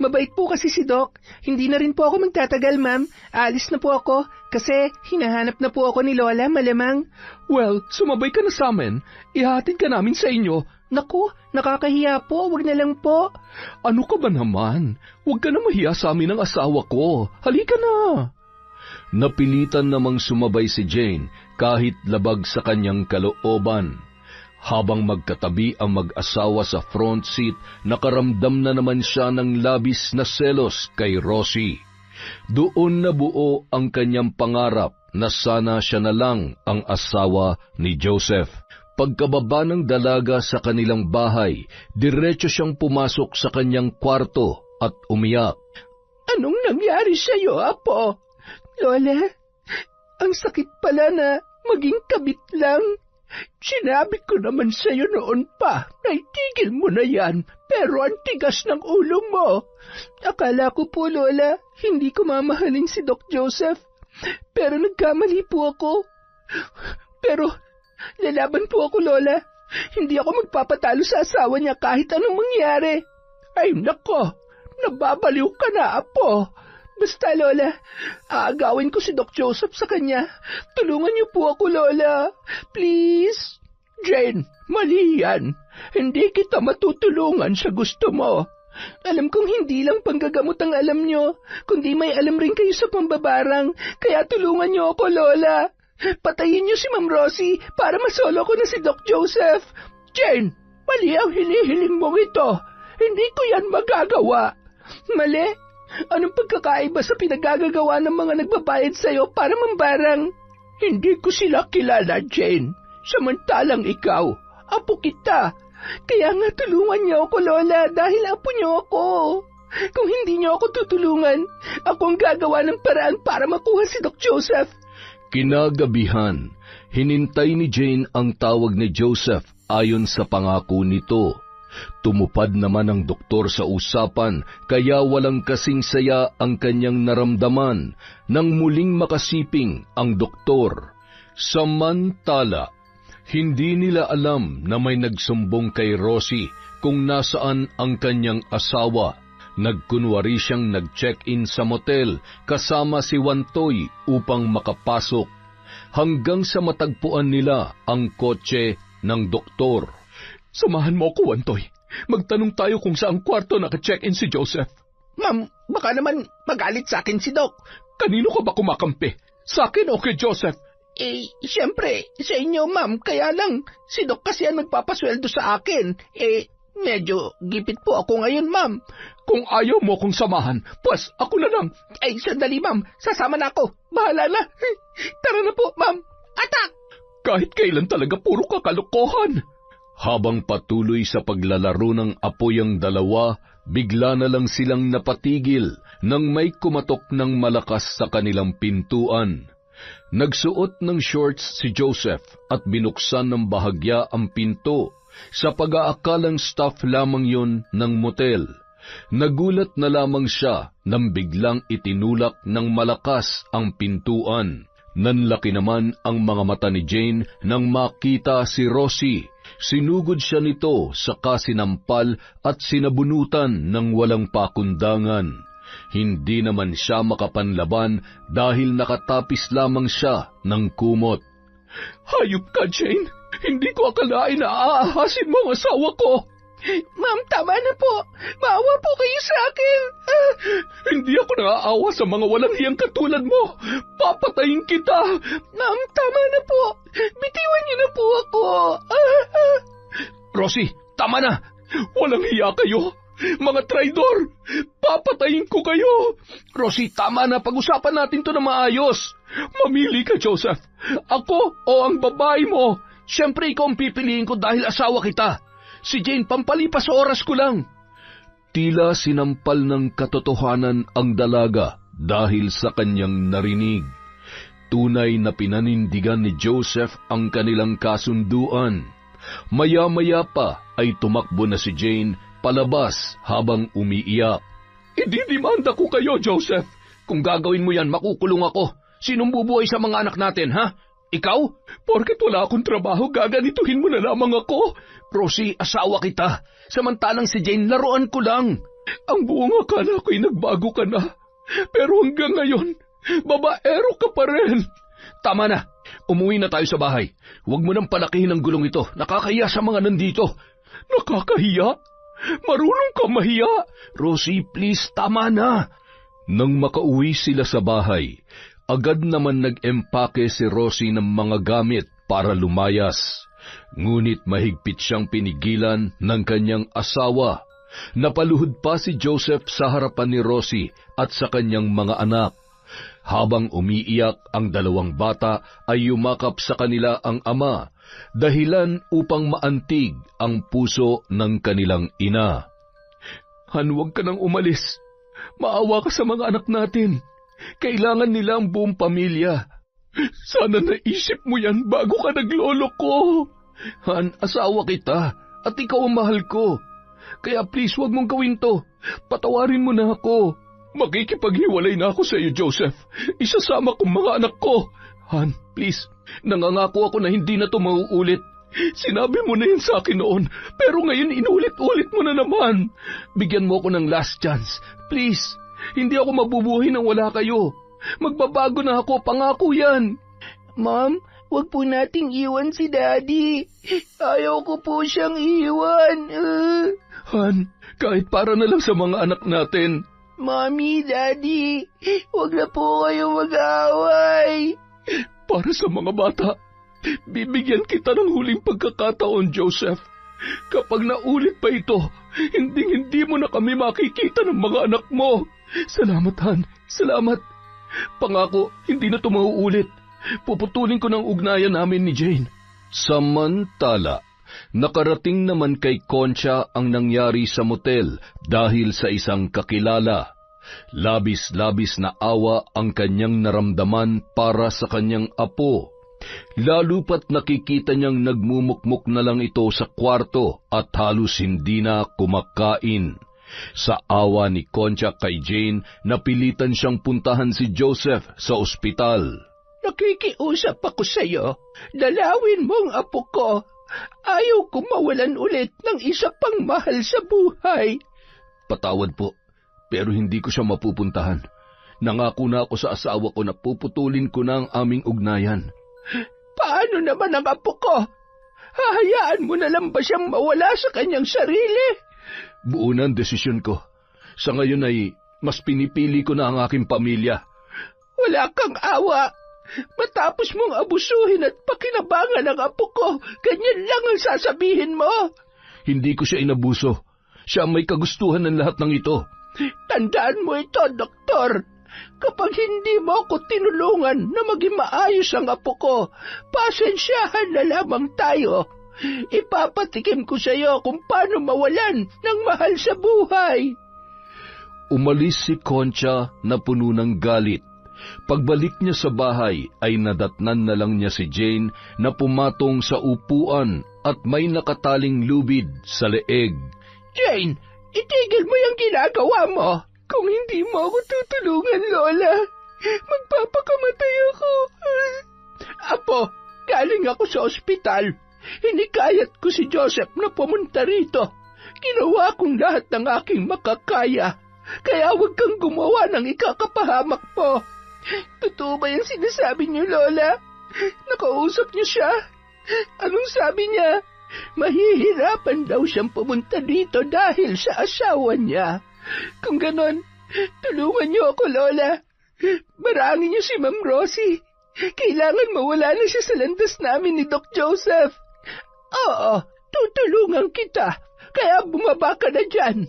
Mabait po kasi si Doc. Hindi na rin po ako magtatagal, ma'am. Alis na po ako kasi hinahanap na po ako ni Lola, malamang. Well, sumabay ka na sa amin. Ihatid ka namin sa inyo. Naku, nakakahiya po. Huwag na lang po. Ano ka ba naman? Huwag ka na mahiya sa amin ng asawa ko. Halika na. Napilitan namang sumabay si Jane kahit labag sa kanyang kalooban. Habang magkatabi ang mag-asawa sa front seat, nakaramdam na naman siya ng labis na selos kay Rosie. Doon nabuo ang kanyang pangarap na sana siya na lang ang asawa ni Joseph. Pagkababa ng dalaga sa kanilang bahay, diretso siyang pumasok sa kanyang kwarto at umiyak. Anong nangyari sa'yo, Apo? Lola, ang sakit pala na maging kabit lang. Sinabi ko naman sa'yo noon pa na itigil mo na yan, pero ang tigas ng ulo mo. Akala ko po, Lola, hindi ko mamahalin si Doc Joseph, pero nagkamali po ako. Pero lalaban po ako, Lola. Hindi ako magpapatalo sa asawa niya kahit anong mangyari. Ay nako, nababaliw ka na, Apo. Basta, Lola, aagawin ko si Doc Joseph sa kanya. Tulungan niyo po ako, Lola. Please. Jane, mali yan. Hindi kita matutulungan sa gusto mo. Alam kong hindi lang panggagamot ang alam niyo, kundi may alam rin kayo sa pambabarang. Kaya tulungan niyo ako, Lola. Patayin niyo si Ma'am Rosie para masolo ko na si Doc Joseph. Jane, mali ang hinihiling mong ito. Hindi ko yan magagawa. Mali? Anong pagkakaiba sa pinagagagawa ng mga nagbabayad sa'yo para mambarang? Hindi ko sila kilala, Jane. Samantalang ikaw, apo kita. Kaya nga tulungan niyo ako, Lola, dahil apo niyo ako. Kung hindi niyo ako tutulungan, ako ang gagawa ng paraan para makuha si Doc Joseph. Kinagabihan, hinintay ni Jane ang tawag ni Joseph ayon sa pangako nito. Tumupad naman ang doktor sa usapan, kaya walang kasing saya ang kanyang naramdaman nang muling makasiping ang doktor. Samantala, hindi nila alam na may nagsumbong kay Rosie kung nasaan ang kanyang asawa. Nagkunwari siyang nag-check-in sa motel kasama si Wantoy upang makapasok, hanggang sa matagpuan nila ang kotse ng doktor. Samahan mo ako, Wantoy. Magtanong tayo kung saang kwarto naka-check-in si Joseph. Ma'am, baka naman magalit sa akin si Doc. Kanino ka ba kumakampi? Sa akin o kay Joseph? Siyempre, sa inyo, ma'am. Kaya lang, si Doc kasi ang nagpapasweldo sa akin. Medyo gipit po ako ngayon, ma'am. Kung ayaw mo kong samahan, pues ako na lang. Sandali, ma'am. Sasama na ako. Bahala na. Tara na po, ma'am. Atak! Kahit kailan talaga puro kakalokohan. Habang patuloy sa paglalaro ng apoy ang dalawa, bigla na lang silang napatigil nang may kumatok ng malakas sa kanilang pintuan. Nagsuot ng shorts si Joseph at binuksan ng bahagya ang pinto sa pag-aakalang staff lamang yon ng motel. Nagulat na lamang siya nang biglang itinulak ng malakas ang pintuan. Nanlaki naman ang mga mata ni Jane nang makita si Rosie. Sinugod siya nito sa kasinampal at sinabunutan ng walang pakundangan. Hindi naman siya makapanlaban dahil nakatapis lamang siya ng kumot. Hayop ka, Jane! Hindi ko akalain na aahasin mo ang asawa ko! Ma'am, tama na po. Maawa po kayo sa akin. Hindi ako naaawa sa mga walang hiyang katulad mo. Papatayin kita. Ma'am, tama na po. Bitiwan niyo na po ako. Rosie, tama na. Walang hiya kayo. Mga traidor, papatayin ko kayo. Rosie, tama na. Pag-usapan natin to na maayos. Mamili ka, Joseph. Ako o ang babae mo? Siyempre, ikaw ang pipiliin ko dahil asawa kita. Si Jane, pampalipas oras ko lang. Tila sinampal ng katotohanan ang dalaga dahil sa kanyang narinig. Tunay na pinanindigan ni Joseph ang kanilang kasunduan. Maya-maya pa ay tumakbo na si Jane palabas habang umiiyak. Ididimanda ko kayo, Joseph. Kung gagawin mo yan, makukulong ako. Sinong bubuhay sa mga anak natin, ha? Ikaw? Porket wala akong trabaho, gaganituhin mo na lamang ako. Rosie, asawa kita. Samantalang si Jane, laruan ko lang. Ang buong akala ko'y nagbago ka na. Pero hanggang ngayon, babaero ka pa rin. Tama na. Umuwi na tayo sa bahay. Huwag mo nang palakihin ang gulong ito. Nakakahiya sa mga nandito. Nakakahiya? Marunong ka mahiya. Rosie, please, tama na. Nang makauwi sila sa bahay, agad naman nag-empake si Rosie ng mga gamit para lumayas. Ngunit mahigpit siyang pinigilan ng kanyang asawa. Napaluhod pa si Joseph sa harapan ni Rosie at sa kanyang mga anak. Habang umiiyak ang dalawang bata ay yumakap sa kanila ang ama, dahilan upang maantig ang puso ng kanilang ina. Han, huwag ka nang umalis. Maawa ka sa mga anak natin. Kailangan nila ang buong pamilya. Sana naisip mo yan bago ka naglolo ko. Han, asawa kita at ikaw ang mahal ko. Kaya please, huwag mong gawin to. Patawarin mo na ako. Makikipaghiwalay na ako sa iyo, Joseph. Isasama kong mga anak ko. Han, please, nangangako ako na hindi na to mauulit. Sinabi mo na yun sa akin noon, pero ngayon inulit-ulit mo na naman. Bigyan mo ako ng last chance. Please, hindi ako mabubuhay nang wala kayo. Magbabago na ako, pangako yan. Ma'am, wag po nating iwan si Daddy. Ayaw ko po siyang iwan. Han, kahit para na lang sa mga anak natin. Mommy, Daddy, wag na po kayo mag-away. Para sa mga bata, bibigyan kita ng huling pagkakataon, Joseph. Kapag naulit pa ito, hindi mo na kami makikita ng mga anak mo. Salamat, Han. Salamat. Pangako, hindi na ito mauulit. Puputulin ko ng ugnayan namin ni Jane. Samantala, nakarating naman kay Concha ang nangyari sa motel dahil sa isang kakilala. Labis-labis na awa ang kanyang naramdaman para sa kanyang apo. Lalo pat nakikita niyang nagmumukmuk na lang ito sa kwarto at halos hindi na kumakain. Sa awa ni Concha kay Jane, napilitan siyang puntahan si Joseph sa ospital. Nakikiusap ako sa iyo. Dalawin mo ang apo ko. Ayaw ko mawalan ulit ng isa pang mahal sa buhay. Patawad po, pero hindi ko siya mapupuntahan. Nangako na ako sa asawa ko na puputulin ko na ang aming ugnayan. Paano naman ang apo ko? Hahayaan mo na lang ba siyang mawala sa kanyang sarili? Buo na ang desisyon ko. Sa ngayon ay mas pinipili ko na ang aking pamilya. Wala kang awa. Matapos mong abusuhin at pakinabangan ang apo ko, ganyan lang ang sasabihin mo. Hindi ko siya inabuso. Siya ang may kagustuhan ng lahat ng ito. Tandaan mo ito, Doktor. Kapag hindi mo ako tinulungan na maging maayos ang apo ko, pasensyahan na lamang tayo. Ipapatikim ko sa iyo kung paano mawalan ng mahal sa buhay. Umalis si Concha na puno ng galit. Pagbalik niya sa bahay ay nadatnan na lang niya si Jane na pumatong sa upuan at may nakataling lubid sa leeg. Jane, itigil mo yung ginagawa mo. Kung hindi mo ako tutulungan, Lola, magpapakamatay ako. Apo, galing ako sa ospital. Hinikayat ko si Joseph na pumunta rito. Ginawa kong lahat ng aking makakaya. Kaya huwag kang gumawa ng ikakapahamak mo. Totoo ba yung sinasabi niyo, Lola? Nakausap niyo siya? Anong sabi niya? Mahihirapan daw siyang pumunta dito dahil sa asawa niya. Kung ganon, tulungan niyo ako, Lola. Marangin niyo si Ma'am Rosie. Kailangan mawala na siya sa landas namin ni Doc Joseph. Oo, tutulungan kita. Kaya bumaba ka na dyan.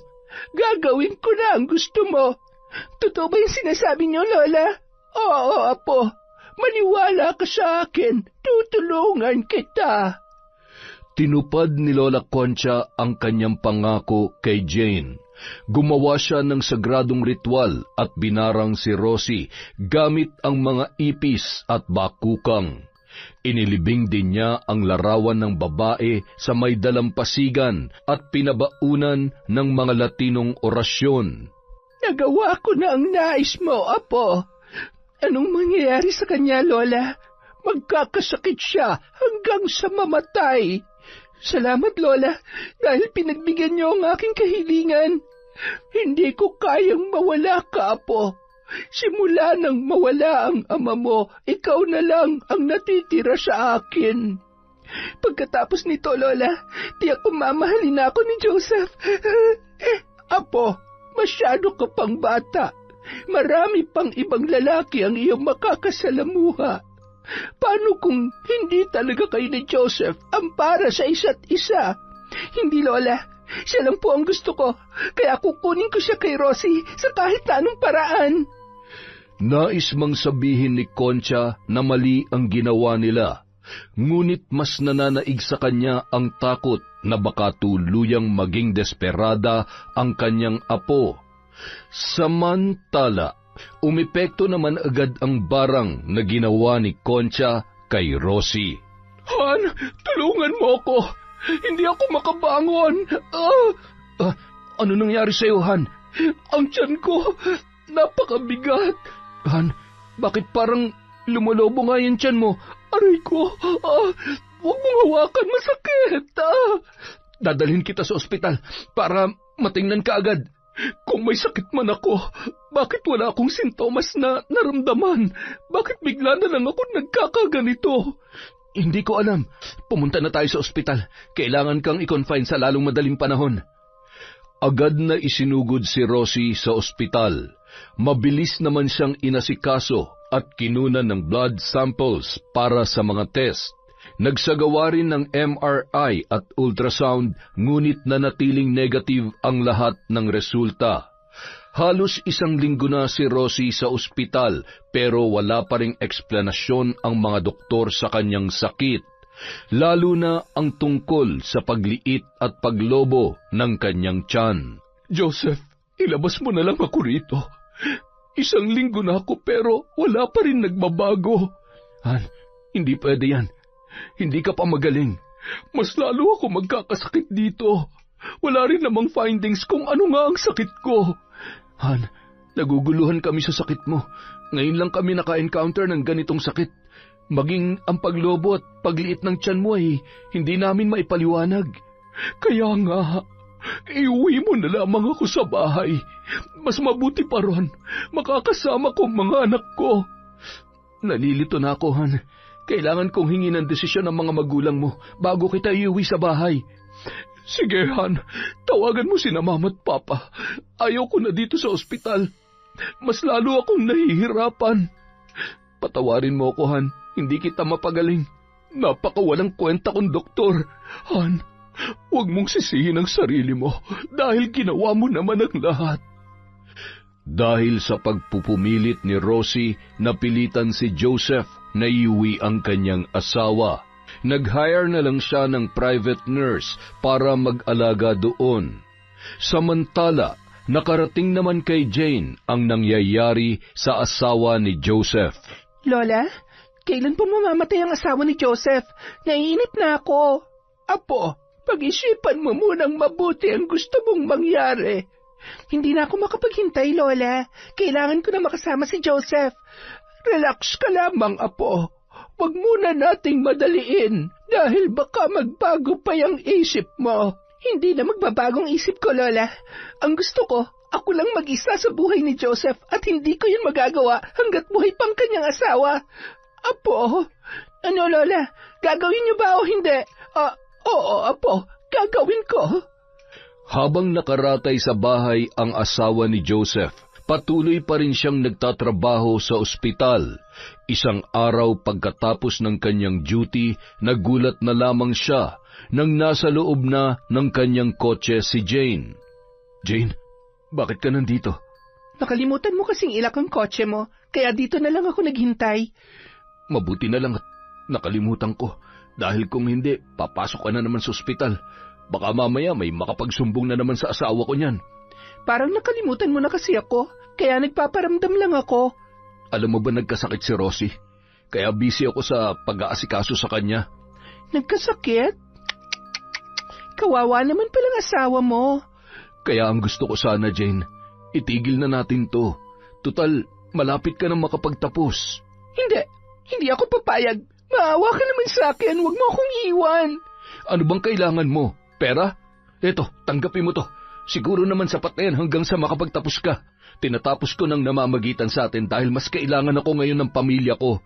Gagawin ko na ang gusto mo. Totoo ba yung sinasabi niyo, Lola? Oo, Apo. Maniwala ka sa akin. Tutulungan kita. Tinupad ni Lola Concha ang kanyang pangako kay Jane. Gumawa siya ng sagradong ritual at binarang si Rosie gamit ang mga ipis at bakukang. Inilibing din niya ang larawan ng babae sa may dalampasigan at pinabaunan ng mga Latinong orasyon. Nagawa ko na ang nais mo, Apo. Anong mangyayari sa kanya, Lola? Magkakasakit siya hanggang sa mamatay. Salamat, Lola, dahil pinagbigyan niyo ang aking kahilingan. Hindi ko kayang mawala ka, Apo. Simula nang mawala ang ama mo, ikaw na lang ang natitira sa akin. Pagkatapos nito, Lola, tiyak ko mamahalin ako ni Joseph. Apo, masyado ka pang bata. Marami pang ibang lalaki ang iyong makakasalamuha. Paano kung hindi talaga kayo ni Joseph ang para sa isa't isa? Hindi, Lola. Siya lang po ang gusto ko. Kaya kukunin ko siya kay Rosie sa kahit anong paraan. Nais mang sabihin ni Concha na mali ang ginawa nila. Ngunit mas nananaig sa kanya ang takot na baka tuluyang maging desperada ang kanyang apo. Samantala, umepekto naman agad ang barang na ginawa ni Concha kay Rosie. Han, tulungan mo ako. Hindi ako makabangon. Ano nangyari sa'yo, Han? Ang tiyan ko, napakabigat. Han, bakit parang lumolobo nga yung tiyan mo? Aray ko, huwag mong hawakan, masakit. Dadalhin kita sa ospital para matingnan ka agad. Kung may sakit man ako, bakit wala akong sintomas na naramdaman? Bakit bigla na lang ako nagkakaganito? Hindi ko alam. Pumunta na tayo sa ospital. Kailangan kang i-confine sa lalong madaling panahon. Agad na isinugod si Rosie sa ospital. Mabilis naman siyang inasikaso at kinunan ng blood samples para sa mga test. Nagsagawa rin ng MRI at ultrasound, ngunit nanatiling negative ang lahat ng resulta. Halos 1 linggo na si Rosie sa ospital pero wala pa ring eksplanasyon ang mga doktor sa kanyang sakit, lalo na ang tungkol sa pagliit at paglobo ng kanyang tiyan. Joseph, ilabas mo na lang ako rito. 1 linggo na ako pero wala pa rin nagbabago. Han, hindi pwede yan. Hindi ka pa magaling. Mas lalo ako magkakasakit dito. Wala rin namang findings kung ano nga ang sakit ko. Han, naguguluhan kami sa sakit mo. Ngayon lang kami naka-encounter ng ganitong sakit. Maging ang paglobo at pagliit ng tiyan mo ay hindi namin maipaliwanag. Kaya nga, iuwi mo na lamang ako sa bahay. Mas mabuti pa ron, makakasama ko mga anak ko. Nalilito na ako, Han. Kailangan kong hingin ng desisyon ng mga magulang mo bago kita iuwi sa bahay. Sige, Han. Tawagan mo sina Mama at Papa. Ayaw ko na dito sa ospital. Mas lalo akong nahihirapan. Patawarin mo ako, Han. Hindi kita mapagaling. Napakawalang kwenta kong doktor. Han, huwag mong sisihin ang sarili mo dahil ginawa mo naman ang lahat. Dahil sa pagpupumilit ni Rosie, napilitan si Joseph na iuwi ang kanyang asawa. Nag-hire na lang siya ng private nurse para mag-alaga doon. Samantala, nakarating naman kay Jane ang nangyayari sa asawa ni Joseph. Lola, kailan po mamamatay ang asawa ni Joseph? Naiinip na ako. Apo, pag-isipan mo munang mabuti ang gusto mong mangyari. Hindi na ako makapaghintay, Lola. Kailangan ko na makasama si Joseph. Relax ka lamang, Apo. Huwag muna nating madaliin dahil baka magbago pa yung isip mo. Hindi na magbabagong isip ko, Lola. Ang gusto ko, ako lang mag-isa sa buhay ni Joseph at hindi ko yun magagawa hanggat buhay pang kanyang asawa. Apo, ano, Lola? Gagawin niyo ba o hindi? Oo, Apo, gagawin ko. Habang nakaratay sa bahay ang asawa ni Joseph, patuloy pa rin siyang nagtatrabaho sa ospital. Isang araw pagkatapos ng kanyang duty, nagulat na lamang siya nang nasa loob na ng kanyang kotse si Jane. Jane, bakit ka nandito? Nakalimutan mo kasing ilak ang kotse mo, kaya dito na lang ako naghintay. Mabuti na lang at nakalimutan ko, dahil kung hindi, papasok ka na naman sa ospital. Baka mamaya may makapagsumbong na naman sa asawa ko niyan. Parang nakalimutan mo na kasi ako, kaya nagpaparamdam lang ako. Alam mo ba nagkasakit si Rosie? Kaya busy ako sa pag-aasikaso sa kanya. Nagkasakit? Kawawa naman palang asawa mo. Kaya ang gusto ko sana, Jane, itigil na natin to. Tutal, malapit ka na makapagtapos. Hindi ako papayag. Maawa ka naman sa akin, huwag mo akong iwan. Ano bang kailangan mo? Pera? Eto, tanggapin mo to. Siguro naman sapat na yan hanggang sa makapagtapos ka. Tinatapos ko ng namamagitan sa atin dahil mas kailangan ako ngayon ng pamilya ko.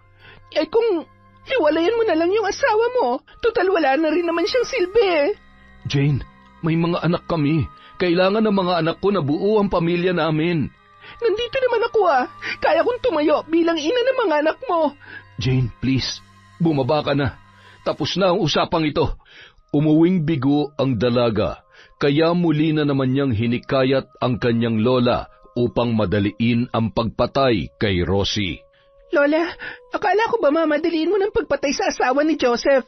Eh kung hiwalayan mo na lang yung asawa mo, total wala na rin naman siyang silbi. Jane, may mga anak kami. Kailangan ng mga anak ko na buo ang pamilya namin. Nandito naman ako Kaya kong tumayo bilang ina ng mga anak mo. Jane, please, bumaba ka na. Tapos na ang usapang ito. Umuwing bigo ang dalaga, kaya muli na naman niyang hinikayat ang kanyang lola upang madaliin ang pagpatay kay Rosie. Lola, akala ko ba mamadaliin mo ng pagpatay sa asawa ni Joseph?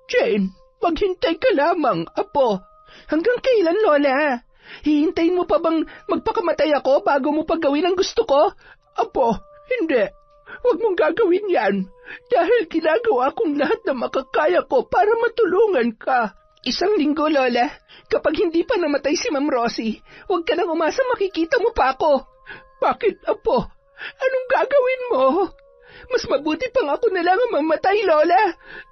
Jane, maghintay ka lamang, Apo. Hanggang kailan, Lola? Hihintayin mo pa bang magpakamatay ako bago mo paggawin ang gusto ko? Apo, hindi. Huwag mong gagawin yan. Dahil ginagawa kong lahat na makakaya ko para matulungan ka. Isang linggo, Lola. Kapag hindi pa namatay si Ma'am Rosie, huwag ka nang umasa makikita mo pa ako. Bakit, Apo? Anong gagawin mo? Mas mabuti pang ako na lang ang mamatay, Lola.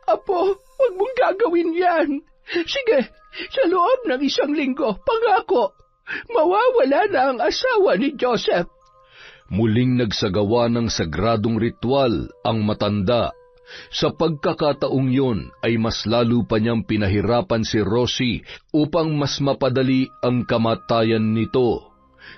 Apo, huwag mong gagawin yan. Sige, sa loob ng isang linggo, pangako, mawawala na ang asawa ni Joseph. Muling nagsagawa ng sagradong ritual ang matanda. Sa pagkakataong yun ay mas lalo pa niyang pinahirapan si Rosie upang mas mapadali ang kamatayan nito.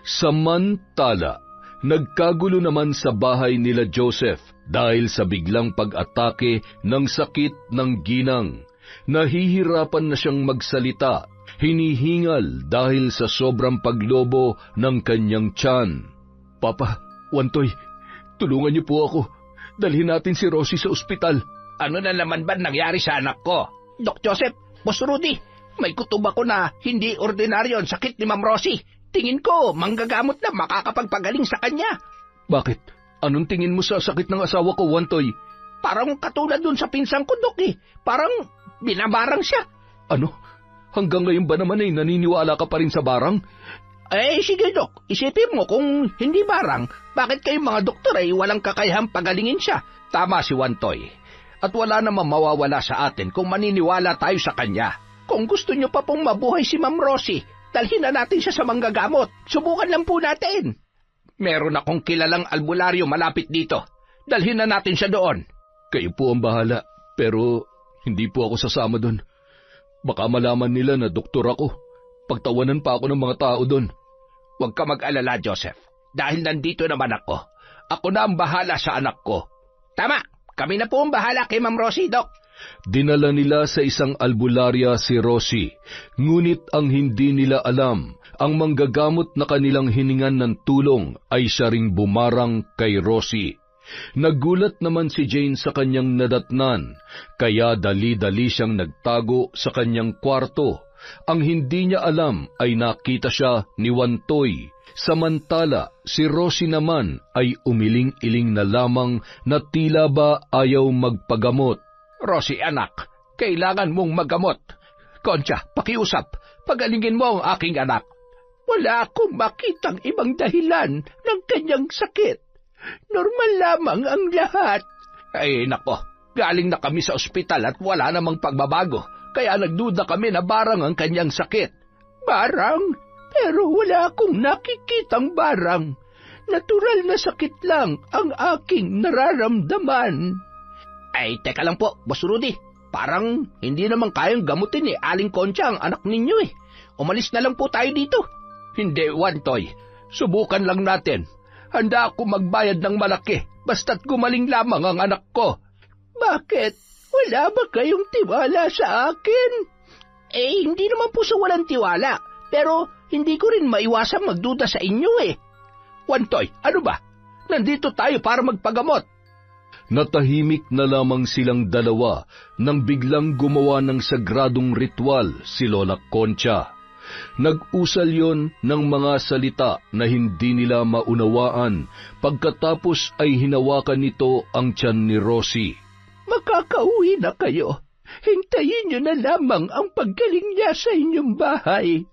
Samantala, nagkagulo naman sa bahay nila Joseph dahil sa biglang pag-atake ng sakit ng ginang. Nahihirapan na siyang magsalita, hinihingal dahil sa sobrang paglobo ng kanyang tiyan. Papa, Wantoy, tulungan niyo po ako. Dalhin natin si Rosie sa ospital. Ano na naman ba nangyari sa anak ko? Doc Joseph, Boss Rudy, may kutob ako na hindi ordinaryo ang sakit ni Ma'am Rosie. Tingin ko, manggagamot na makakapagpagaling sa kanya. Bakit? Anong tingin mo sa sakit ng asawa ko, Wantoy? Parang katulad dun sa pinsang ko, Doc Parang binabarang siya. Ano? Hanggang ngayon ba naman ay naniniwala ka pa rin sa barang? Sige, Doc. Isipin mo kung hindi barang, bakit kayong mga doktor ay walang kakayahang pagalingin siya? Tama si Wantoy. At wala namang mawawala sa atin kung maniniwala tayo sa kanya. Kung gusto niyo pa pong mabuhay si Ma'am Rosie, dalhin na natin siya sa manggagamot. Subukan lang po natin. Meron akong kilalang albularyo malapit dito. Dalhin na natin siya doon. Kayo po ang bahala, pero hindi po ako sasama doon. Baka malaman nila na doktor ako. Pagtawanan pa ako ng mga tao doon. Huwag ka mag-alala, Joseph. Dahil nandito naman ako. Ako na ang bahala sa anak ko. Tama! Kami na po ang bahala kay Ma'am Rosie, Doc. Dinala nila sa isang albularya si Rosie. Ngunit ang hindi nila alam, ang manggagamot na kanilang hiningan ng tulong ay siya ring bumarang kay Rosie. Nagulat naman si Jane sa kanyang nadatnan, kaya dali-dali siyang nagtago sa kanyang kwarto. Ang hindi niya alam ay nakita siya ni Wantoy. Samantala, si Rosie naman ay umiling-iling na lamang na tila ba ayaw magpagamot. Rosie anak, kailangan mong magamot. Concha, pakiusap, pagalingin mo ang aking anak. Wala akong makitang ibang dahilan ng kanyang sakit. Normal lamang ang lahat. Ay nako, galing na kami sa ospital at wala namang pagbabago. Kaya nagduda kami na barang ang kanyang sakit. Barang? Pero wala akong nakikitang barang. Natural na sakit lang ang aking nararamdaman. Ay, teka lang po, Boss Rudy. Parang hindi naman kayang gamutin ni Aling Concha ang anak ninyo eh. Umalis na lang po tayo dito. Hindi, Wantoy. Subukan lang natin. Handa ako magbayad ng malaki, basta't gumaling lamang ang anak ko. Bakit? Wala ba kayong tiwala sa akin? Hindi naman po sa walang tiwala, pero hindi ko rin maiwasang magduda sa inyo eh. Wantoy, ano ba? Nandito tayo para magpagamot. Natahimik na lamang silang dalawa nang biglang gumawa ng sagradong ritual si Lola Concha. Nag-usal yon ng mga salita na hindi nila maunawaan, pagkatapos ay hinawakan nito ang tiyan ni Rosie. Makakauwi na kayo. Hintayin niyo na lamang ang paggaling niya sa inyong bahay.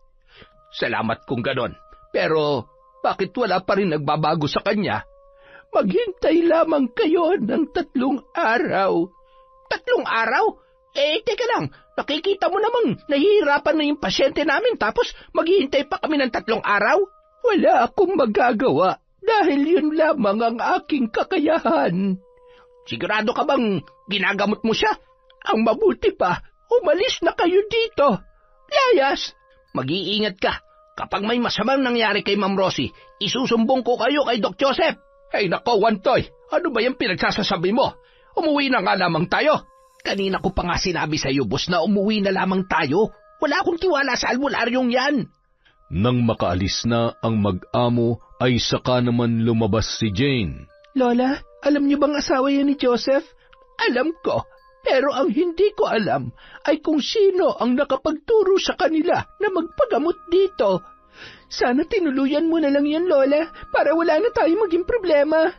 Salamat kung ganon. Pero bakit wala pa rin nagbabago sa kanya? Maghintay lamang kayo ng 3 araw. 3 araw? Teka lang. Nakikita mo namang nahihirapan na yung pasyente namin tapos maghihintay pa kami ng 3 araw? Wala akong magagawa dahil yun lamang ang aking kakayahan. Sigurado ka bang ginagamot mo siya? Ang mabuti pa, umalis na kayo dito. Layas! Mag-iingat ka. Kapag may masamang nangyari kay Ma'am Rosie, isusumbong ko kayo kay Doc Joseph. Ay nako, Wantoy, ano ba yung pinagsasasabi mo? Umuwi na nga lamang tayo. Kanina ko pa nga sinabi sa iyo, boss, na umuwi na lamang tayo. Wala akong tiwala sa albularyong yan. Nang makaalis na ang mag-amo, ay saka naman lumabas si Jane. Lola, alam niyo bang asawa yan ni Joseph? Alam ko, pero ang hindi ko alam ay kung sino ang nakapagturo sa kanila na magpagamot dito. Sana tinuluyan mo na lang yan, Lola, para wala na tayo maging problema.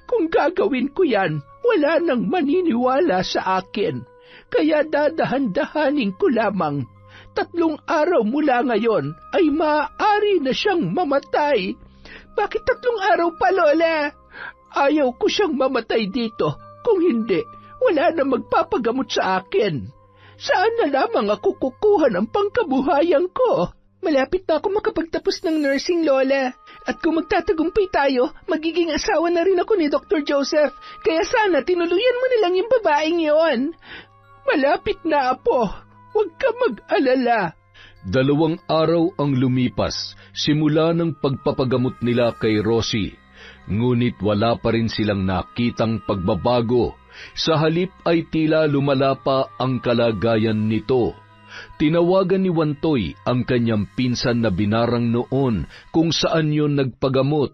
Kung gagawin ko yan, wala nang maniniwala sa akin. Kaya dadahan-dahanin ko lamang. 3 araw mula ngayon ay maaari na siyang mamatay. Bakit 3 araw pa, Lola? Ayaw ko siyang mamatay dito. Kung hindi, wala na magpapagamot sa akin. Saan na lamang ako kukuha ng pangkabuhayan ko? Malapit na ako makapagtapos ng nursing, Lola. At kung magtatagumpay tayo, magiging asawa na rin ako ni Dr. Joseph. Kaya sana tinuluyan mo na lang yung babaeng yon. Malapit na, Apo. Huwag ka mag-alala. 2 araw ang lumipas simula ng pagpapagamot nila kay Rosie. Ngunit wala pa rin silang nakitang pagbabago. Sa halip ay tila lumala pa ang kalagayan nito. Tinawagan ni Wantoy ang kanyang pinsan na binarang noon kung saan yon nagpagamot,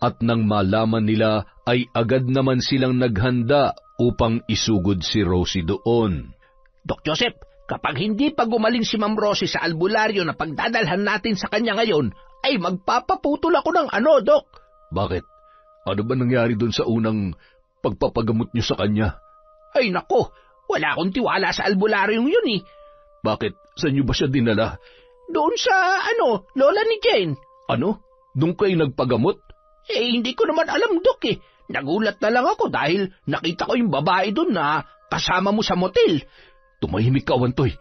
at nang malaman nila ay agad naman silang naghanda upang isugod si Rosie doon. Doc Joseph, kapag hindi pa gumaling si Ma'am Rosie sa albularyo na pagdadalhan natin sa kanya ngayon, ay magpapaputol ako ng ano, Doc? Bakit? Ano ba nangyari doon sa unang pagpapagamot niyo sa kanya? Ay nako, wala akong tiwala sa albularyong yun eh. Bakit? Saan niyo ba siya dinala? Doon sa, lola ni Jane. Ano? Doon kayo nagpagamot? Hindi ko naman alam, Doc eh. Nagulat na lang ako dahil nakita ko yung babae doon na kasama mo sa motel. Tumahimik ka, Wantoy.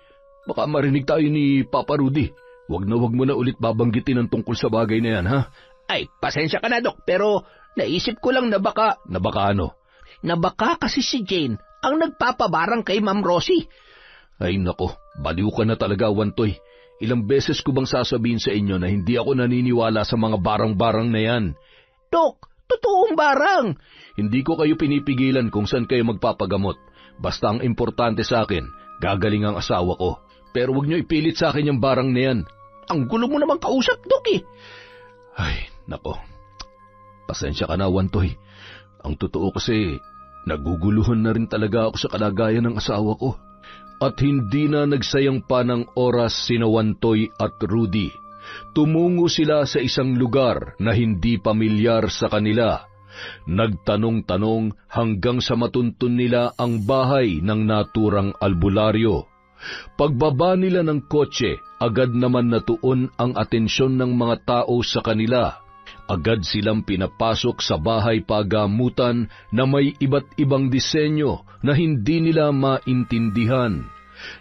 Baka marinig tayo ni Papa Rudy. Wag mo na ulit babanggitin ang tungkol sa bagay na yan, ha? Ay, pasensya ka na, Doc, pero naisip ko lang na baka... Na baka ano? Na baka kasi si Jane ang nagpapabarang kay Ma'am Rosie. Ay nako, baliw ka na talaga, Wantoy. Ilang beses ko bang sasabihin sa inyo na hindi ako naniniwala sa mga barang-barang na yan? Dok, totoong barang. Hindi ko kayo pinipigilan kung saan kayo magpapagamot. Basta ang importante sa akin, gagaling ang asawa ko. Pero huwag niyo ipilit sa akin yung barang na yan. Ang gulo mo namang kausap, Dok eh. Ay, nako. Pasensya ka na, Wantoy. Ang totoo kasi, naguguluhan na rin talaga ako sa kalagayan ng asawa ko. At hindi na nagsayang pa ng oras sina Wantoy at Rudy. Tumungo sila sa isang lugar na hindi pamilyar sa kanila. Nagtanong-tanong hanggang sa matuntun nila ang bahay ng naturang albularyo. Pagbaba nila ng kotse, agad naman natuon ang atensyon ng mga tao sa kanila. Agad silang pinapasok sa bahay pagamutan na may iba't ibang disenyo na hindi nila maintindihan.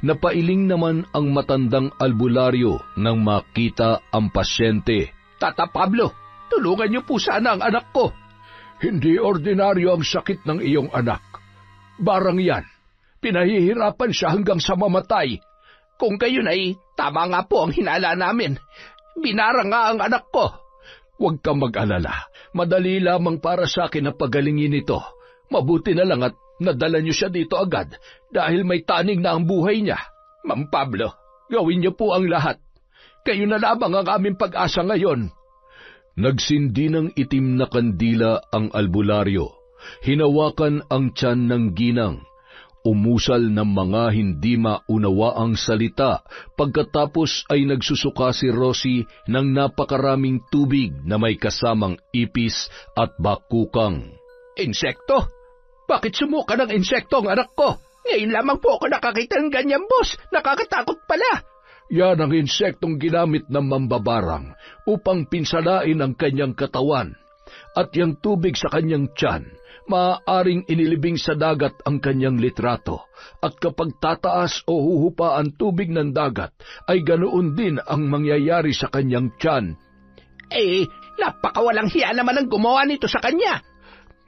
Napailing naman ang matandang albularyo nang makita ang pasyente. Tata Pablo, tulungan niyo po sana ang anak ko. Hindi ordinaryo ang sakit ng iyong anak. Barang yan. Pinahihirapan siya hanggang sa mamatay. Kung gayon ay tama nga po ang hinala namin. Binara nga ang anak ko. Huwag kang mag-alala. Madali lamang para sa akin na pagalingin ito. Mabuti na lang at nadala niyo siya dito agad dahil may taning na ang buhay niya. Ma'am Pablo, gawin niyo po ang lahat. Kayo na lamang ang aming pag-asa ngayon. Nagsindi ng itim na kandila ang albularyo. Hinawakan ang tiyan ng ginang. Umusal ng mga hindi maunawaang salita. Pagkatapos ay nagsusuka si Rosie ng napakaraming tubig na may kasamang ipis at bakukang. Insekto? Bakit sumuka ng insekto ang anak ko? Ngayon lamang po ako nakakita ng ganyan, boss. Nakakatakot pala. Yan ang insektong ginamit ng mambabarang upang pinsalain ang kanyang katawan. At yung tubig sa kanyang tiyan, maaaring inilibing sa dagat ang kanyang litrato. At kapag tataas o huhupa ang tubig ng dagat, ay ganoon din ang mangyayari sa kanyang tiyan. Napakawalang hiya naman ang gumawa nito sa kanya.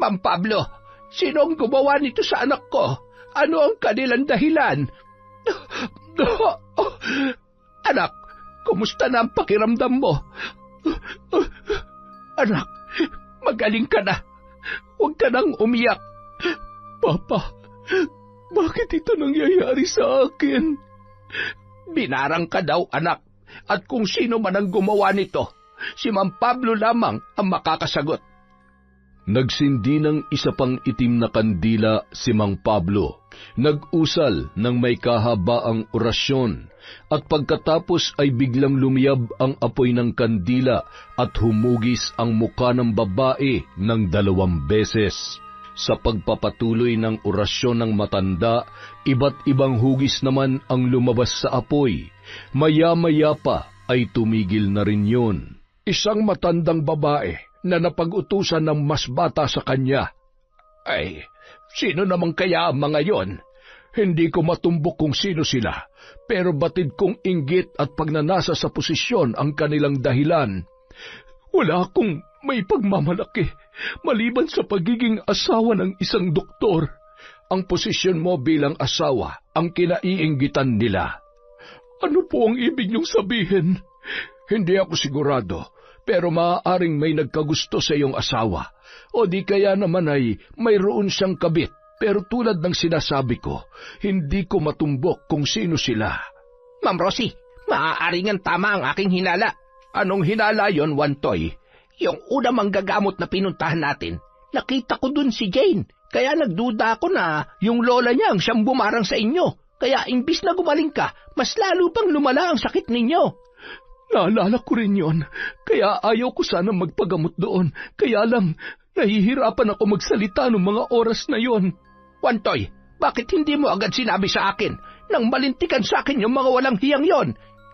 Ma'am Pablo, sino ang gumawa nito sa anak ko? Ano ang kanilang dahilan? Anak, kumusta na ang pakiramdam mo? Anak, magaling ka na. Huwag ka nang umiyak. Papa, bakit ito nangyayari sa akin? Binarang ka daw, anak. At kung sino man ang gumawa nito, si Ma'am Pablo lamang ang makakasagot. Nagsindi ng isa pang itim na kandila si Mang Pablo. Nag-usal ng may kahabaang orasyon, at pagkatapos ay biglang lumiyab ang apoy ng kandila at humugis ang muka ng babae ng 2 beses. Sa pagpapatuloy ng orasyon ng matanda, iba't ibang hugis naman ang lumabas sa apoy. Maya-maya pa ay tumigil na rin yun. Isang matandang babae na napag-utusan ng mas bata sa kanya. Ay, sino naman kaya ang mga yon? Hindi ko matumbok kung sino sila, pero batid kong inggit at pagnanasa sa posisyon ang kanilang dahilan. Wala akong may pagmamalaki, maliban sa pagiging asawa ng isang doktor. Ang posisyon mo bilang asawa ang kinaiinggitan nila. Ano po ang ibig niyong sabihin? Hindi ako sigurado, pero maaaring may nagkagusto sa iyong asawa, o di kaya naman ay mayroon siyang kabit, pero tulad ng sinasabi ko, hindi ko matumbok kung sino sila. Ma'am Rosie, maaaring ang tama ang aking hinala. Anong hinala yon, Wantoy? Yung una manggagamot na pinuntahan natin, nakita ko dun si Jane, kaya nagduda ako na yung lola niya ang siyang bumarang sa inyo. Kaya imbis na gumaling ka, mas lalo pang lumala ang sakit ninyo. Naalala ko rin yon, kaya ayaw ko sana magpagamot doon. Kaya lang, nahihirapan ako magsalita ng mga oras na yon. Wantoy, bakit hindi mo agad sinabi sa akin nang malintikan sa akin yung mga walang hiyang yon?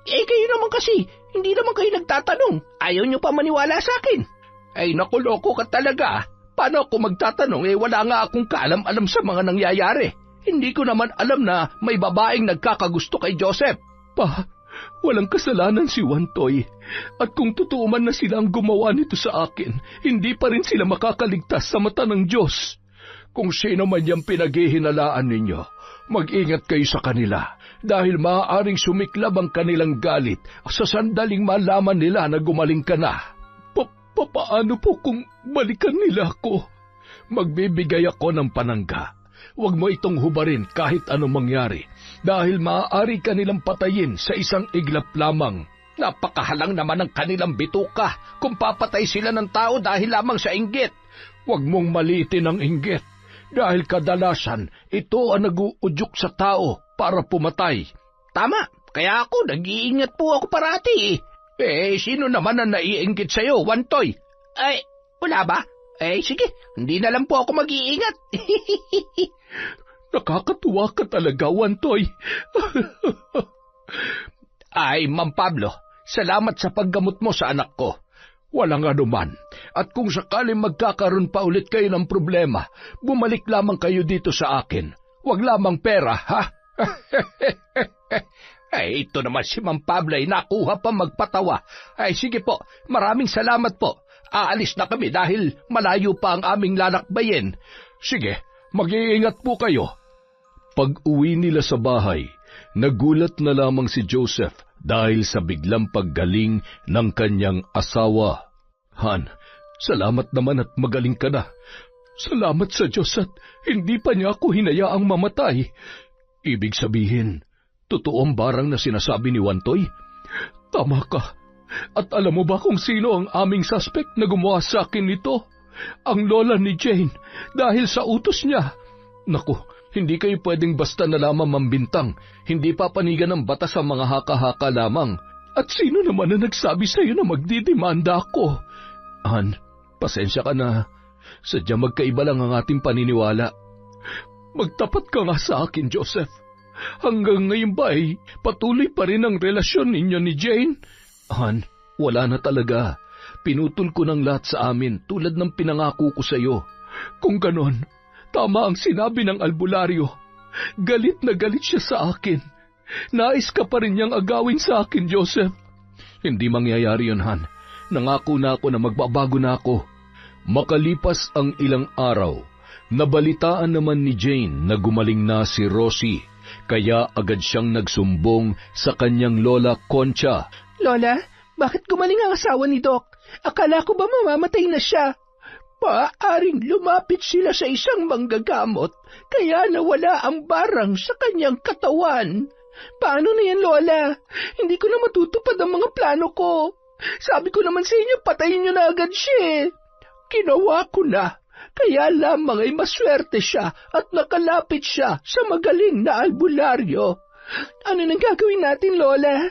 Kayo naman kasi, hindi naman kayo nagtatanong. Ayaw nyo pa maniwala sa akin. Ay nakuloko ka talaga. Paano ako magtatanong wala nga akong kaalam-alam sa mga nangyayari. Hindi ko naman alam na may babaeng nagkakagusto kay Joseph. Pa, walang kasalanan si Wantoy. At kung totoo man na sila ang gumawa nito sa akin, hindi pa rin sila makakaligtas sa mata ng Diyos. Kung sino man yung pinaghihinalaan ninyo, mag-ingat kayo sa kanila dahil maaaring sumiklab ang kanilang galit sa sandaling malaman nila na gumaling ka na. Paano po kung balikan nila ako? Magbibigay ako ng panangga. Huwag mo itong hubarin kahit anong mangyari dahil maaari kanilang patayin sa isang iglap lamang. Napakahalang naman ng kanilang bituka kung papatay sila ng tao dahil lamang sa inggit. Huwag mong maliitin ang inggit dahil kadalasan ito ang nag-uudyok sa tao para pumatay. Tama, kaya ako nag-iingat po ako parati. Sino naman ang naiinggit sa'yo, Wantoy? Ay, wala ba? Sige, hindi na lang po ako mag-iingat. Nakakatuwa ka talaga, Wantoy. Ay, Ma'am Pablo, salamat sa paggamot mo sa anak ko. Walang anuman. At kung sakaling magkakaroon pa ulit kayo ng problema, bumalik lamang kayo dito sa akin. Huwag lamang pera, ha? Ito naman si Ma'am Pablo ay nakuha pa magpatawa. Sige po, maraming salamat po. Aalis na kami dahil malayo pa ang aming lalakbayin. Sige, mag-iingat po kayo. Pag-uwi nila sa bahay, nagulat na lamang si Joseph dahil sa biglang paggaling ng kanyang asawa. Han, salamat naman at magaling ka na. Salamat sa Diyos at hindi pa niya ako hinayaang mamatay. Ibig sabihin, totoo ang barang na sinasabi ni Wantoy? Tama ka. At alam mo ba kung sino ang aming suspect na gumawa sa akin nito? Ang lola ni Jane, dahil sa utos niya. Naku, hindi kayo pwedeng basta na lamang mambintang. Hindi papanigan ng batas sa mga haka-haka lamang. At sino naman na nagsabi sa iyo na magdidemanda ako? Han, pasensya ka na. Sadya magkaiba lang ang ating paniniwala. Magtapat ka nga sa akin, Joseph. Hanggang ngayon ba ay patuloy pa rin ang relasyon ninyo ni Jane? Han, wala na talaga. Pinutol ko ng lahat sa amin tulad ng pinangako ko sa iyo. Kung ganon, tama ang sinabi ng albularyo. Galit na galit siya sa akin. Nais ka pa rin niyang agawin sa akin, Joseph. Hindi mangyayari yun, Han. Nangako na ako na magbabago na ako. Makalipas ang ilang araw, nabalitaan naman ni Jane na gumaling na si Rosie, kaya agad siyang nagsumbong sa kanyang lola Concha. Lola, bakit gumaling ang asawa ni Doc? Akala ko ba mamamatay na siya? Paaaring lumapit sila sa isang manggagamot, kaya nawala ang barang sa kanyang katawan. Paano na yan, Lola? Hindi ko na matutupad ang mga plano ko. Sabi ko naman sa inyo, patayin niyo na agad siya. Ginawa ko na, kaya lamang ay maswerte siya at nakalapit siya sa magaling na albularyo. Ano nang gagawin natin, Lola?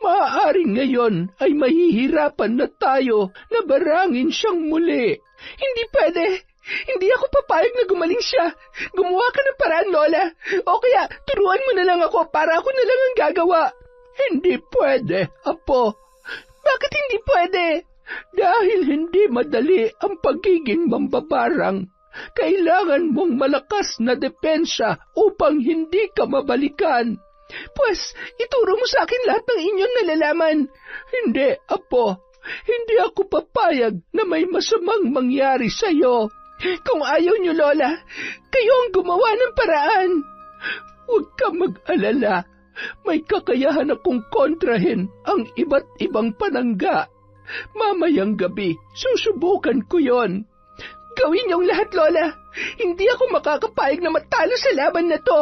Maaaring ngayon ay mahihirapan na tayo na barangin siyang muli. Hindi pwede. Hindi ako papayag na gumaling siya. Gumawa ka ng paraan, Lola. O kaya, turuan mo na lang ako para ako na lang ang gagawa. Hindi pwede, Apo. Bakit hindi pwede? Dahil hindi madali ang pagiging mambabarang. Kailangan mong malakas na depensa upang hindi ka mabalikan. Pues, ituro mo sa akin lahat ng inyong nalalaman. Hindi, Apo. Hindi ako papayag na may masamang mangyari sa'yo. Kung ayaw niyo, Lola, kayo ang gumawa ng paraan. Huwag ka mag-alala. May kakayahan akong kontrahin ang iba't ibang panangga. Mamayang gabi, susubukan ko yon. Gawin niyong lahat, Lola. Hindi ako makakapayag na matalo sa laban na to.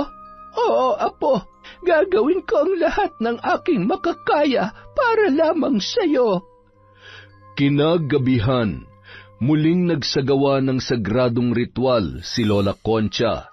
Oo, Apo. Gagawin ko ang lahat ng aking makakaya para lamang sa'yo. Kinagabihan, muling nagsagawa ng sagradong ritual si Lola Concha.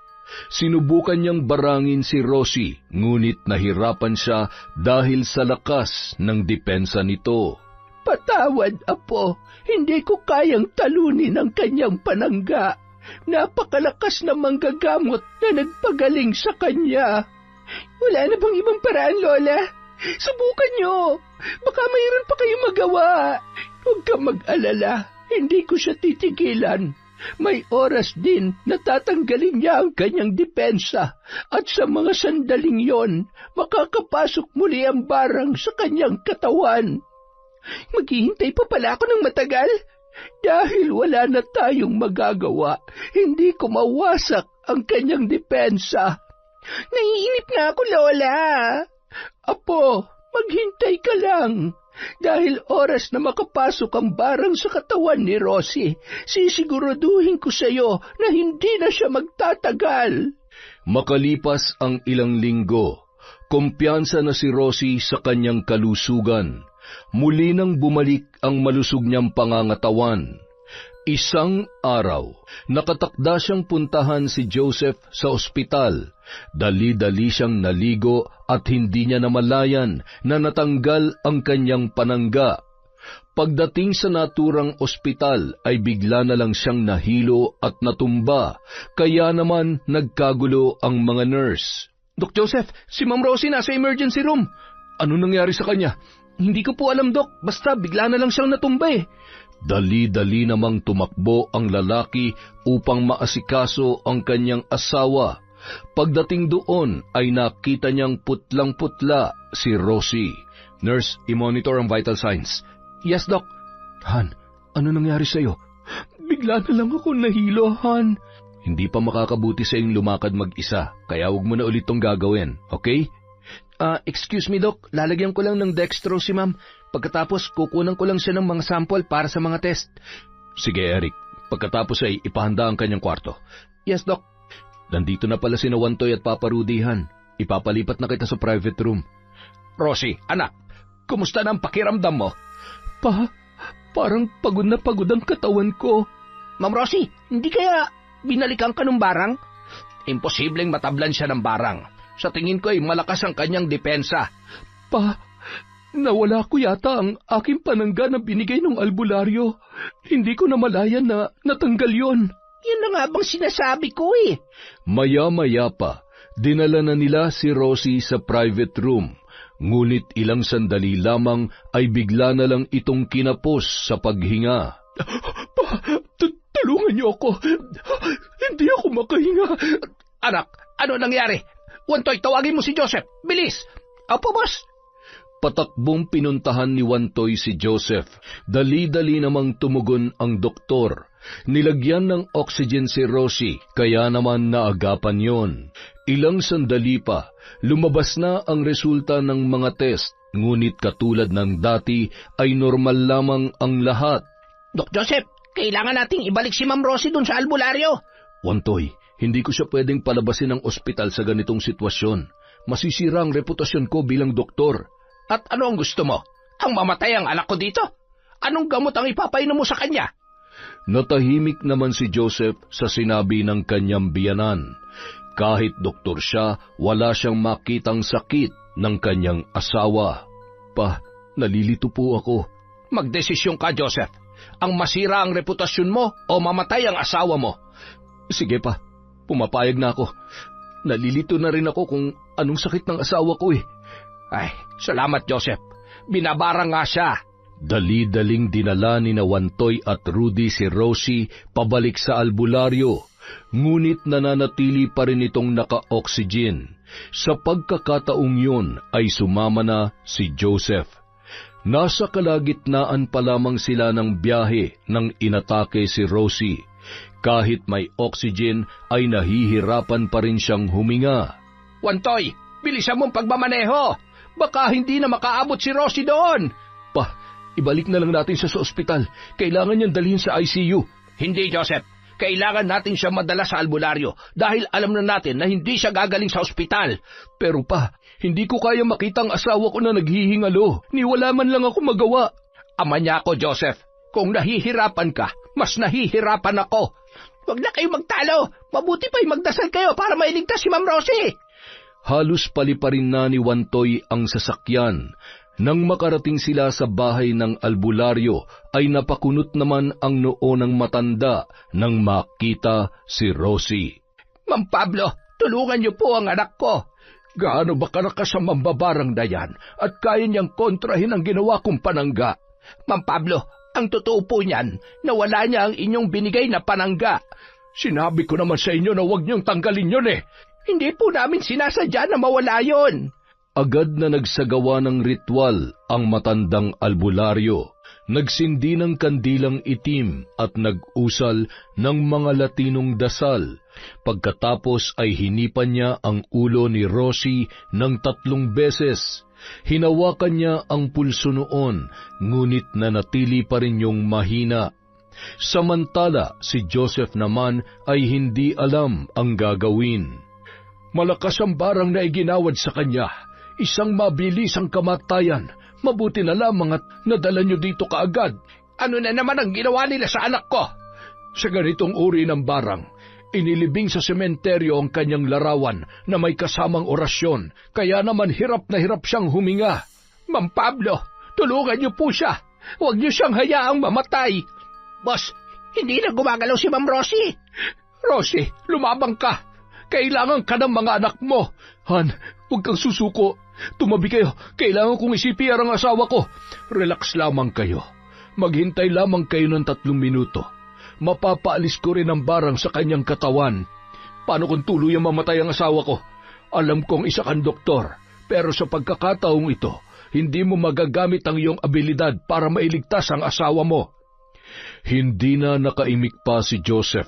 Sinubukan niyang barangin si Rosie, ngunit nahirapan siya dahil sa lakas ng depensa nito. Patawad, Apo. Hindi ko kayang talunin ang kanyang panangga. Napakalakas na manggagamot na nagpagaling sa kanya. Wala na bang ibang paraan, Lola? Subukan niyo. Baka mayroon pa kayong magawa. Huwag ka mag-alala. Hindi ko siya titigilan. May oras din na tatanggalin niya ang kanyang depensa. At sa mga sandaling yon, makakapasok muli ang barang sa kanyang katawan. Maghihintay pa pala ako ng matagal? Dahil wala na tayong magagawa, hindi ko mawasak ang kanyang depensa. Naiinip na ako, Lola. Apo, maghintay ka lang. Dahil oras na makapasok ang barang sa katawan ni Rosie, sisiguraduhin ko sa iyo na hindi na siya magtatagal. Makalipas ang ilang linggo, kumpiyansa na si Rosie sa kanyang kalusugan. Muli nang bumalik ang malusog niyang pangangatawan. Isang araw, nakatakda siyang puntahan si Joseph sa ospital. Dali-dali siyang naligo at hindi niya namalayan na natanggal ang kanyang panangga. Pagdating sa naturang ospital ay bigla na lang siyang nahilo at natumba, kaya naman nagkagulo ang mga nurse. Doc Joseph, si Ma'am Rosie nasa emergency room. Ano nangyari sa kanya? Hindi ko po alam, Doc. Basta bigla na lang siyang natumba eh. Dali-dali namang tumakbo ang lalaki upang maasikaso ang kanyang asawa. Pagdating doon ay nakita niyang putlang-putla si Rosie. Nurse, i-monitor ang vital signs. Yes, Doc. Han, ano nangyari sa'yo? Bigla na lang ako nahilo, Han. Hindi pa makakabuti sa iyong lumakad mag-isa, kaya huwag mo na ulit tong gagawin, okay? Excuse me, Doc. Lalagyan ko lang ng dextrose si Ma'am. Pagkatapos, kukunan ko lang siya ng mga sample para sa mga test. Sige, Eric. Pagkatapos ay ipahanda ang kanyang kwarto. Yes, Doc. Nandito na pala si Wantoy at Papa Rudyhan. Ipapalipat na kita sa private room. Rosie, anak, kumusta na ang pakiramdam mo? Parang pagod na pagod ang katawan ko. Ma'am Rosie, hindi kaya binalikan ka ng barang? Imposibleng matablan siya ng barang. Sa tingin ko ay malakas ang kanyang depensa. Nawala ko yata ang aking panangga na binigay ng albularyo. Hindi ko na malayan na natanggal yon. Yun na nga bang sinasabi ko eh. Maya-maya pa, dinala na nila si Rosie sa private room. Ngunit ilang sandali lamang ay bigla na lang itong kinapos sa paghinga. Tulungan niyo ako. Hindi ako makahinga. Anak, ano nangyari? Wantoy, tawagin mo si Joseph. Bilis! Opo, boss. Patakbong pinuntahan ni Wantoy si Joseph. Dali-dali namang tumugon ang doktor. Nilagyan ng oxygen si Rosie, kaya naman naagapan yon. Ilang sandali pa, lumabas na ang resulta ng mga test. Ngunit katulad ng dati ay normal lamang ang lahat. Dok Joseph, kailangan nating ibalik si Ma'am Rosie dun sa albularyo. Wantoy, hindi ko siya pwedeng palabasin ng ospital sa ganitong sitwasyon. Masisira ang reputasyon ko bilang doktor. At ano ang gusto mo? Ang mamatay ang anak ko dito? Anong gamot ang ipapainom mo sa kanya? Natahimik naman si Joseph sa sinabi ng kanyang biyanan. Kahit doktor siya, wala siyang makitang sakit ng kanyang asawa. Nalilito po ako. Magdesisyon ka, Joseph. Ang masira ang reputasyon mo o mamatay ang asawa mo? Sige pa, pumapayag na ako. Nalilito na rin ako kung anong sakit ng asawa ko eh. Ay, salamat Joseph. Binabarang nga siya. Dali-daling dinala ni Wantoy at Rudy si Rosie pabalik sa albularyo. Ngunit nananatili pa rin itong naka-oxygen. Sa pagkakataong yun ay sumama na si Joseph. Nasa kalagitnaan pa lamang sila ng biyahe nang inatake si Rosie. Kahit may oxygen ay nahihirapan pa rin siyang huminga. Wantoy, bilisan mong pagmamaneho. Baka hindi na makaabot si Rosie doon. Ibalik na lang natin siya sa ospital. Kailangan niyang dalhin sa ICU. Hindi, Joseph. Kailangan natin siya madala sa albularyo dahil alam na natin na hindi siya gagaling sa ospital. Pero hindi ko kaya makita ang asawa ko na naghihingalo. Wala man lang ako magawa. Ama niya ako, Joseph. Kung nahihirapan ka, mas nahihirapan ako. Huwag na kayo magtalo. Mabuti pa'y magdasal kayo para mailigtas si Ma'am Rosie. Halos paliparin na ni Wantoy ang sasakyan. Nang makarating sila sa bahay ng albularyo, ay napakunot naman ang noo ng matanda nang makita si Rosie. Ma'am Pablo, tulungan niyo po ang anak ko. Gaano ba kalakas ang mambabarang na yan at kaya niyang kontrahin ang ginawa kong panangga? Ma'am Pablo, ang totoo po niyan, nawala niya ang inyong binigay na panangga. Sinabi ko naman sa inyo na huwag niyong tanggalin yun eh. Hindi po namin sinasadya na mawala yon. Agad na nagsagawa ng ritual ang matandang albularyo. Nagsindi ng kandilang itim at nag-usal ng mga Latinong dasal. Pagkatapos ay hinipan niya ang ulo ni Rosie ng 3 beses. Hinawakan niya ang pulso noon, ngunit nanatili pa rin yung mahina. Samantala, si Joseph naman ay hindi alam ang gagawin. Malakas ang barang na iginawad sa kanya. Isang mabilis ang kamatayan. Mabuti na lamang at nadala niyo dito kaagad. Ano na naman ang ginawa nila sa anak ko? Sa ganitong uri ng barang, inilibing sa sementeryo ang kanyang larawan na may kasamang orasyon, kaya naman hirap na hirap siyang huminga. Ma'am Pablo, tulungan niyo po siya. Huwag niyo siyang hayaang mamatay. Boss, hindi na gumagalaw si Ma'am Rosie. Rosie, lumabang ka. Kailangan ka ng mga anak mo. Han, huwag kang susuko. Tumabi kayo. Kailangan kong i-CPR ang asawa ko. Relax lamang kayo. Maghintay lamang kayo ng 3 minuto. Mapapaalis ko rin ang barang sa kanyang katawan. Paano kung tuluyang mamatay ang asawa ko? Alam kong isa kang doktor, pero sa pagkakataong ito, hindi mo magagamit ang iyong abilidad para mailigtas ang asawa mo. Hindi na nakaimik pa si Joseph.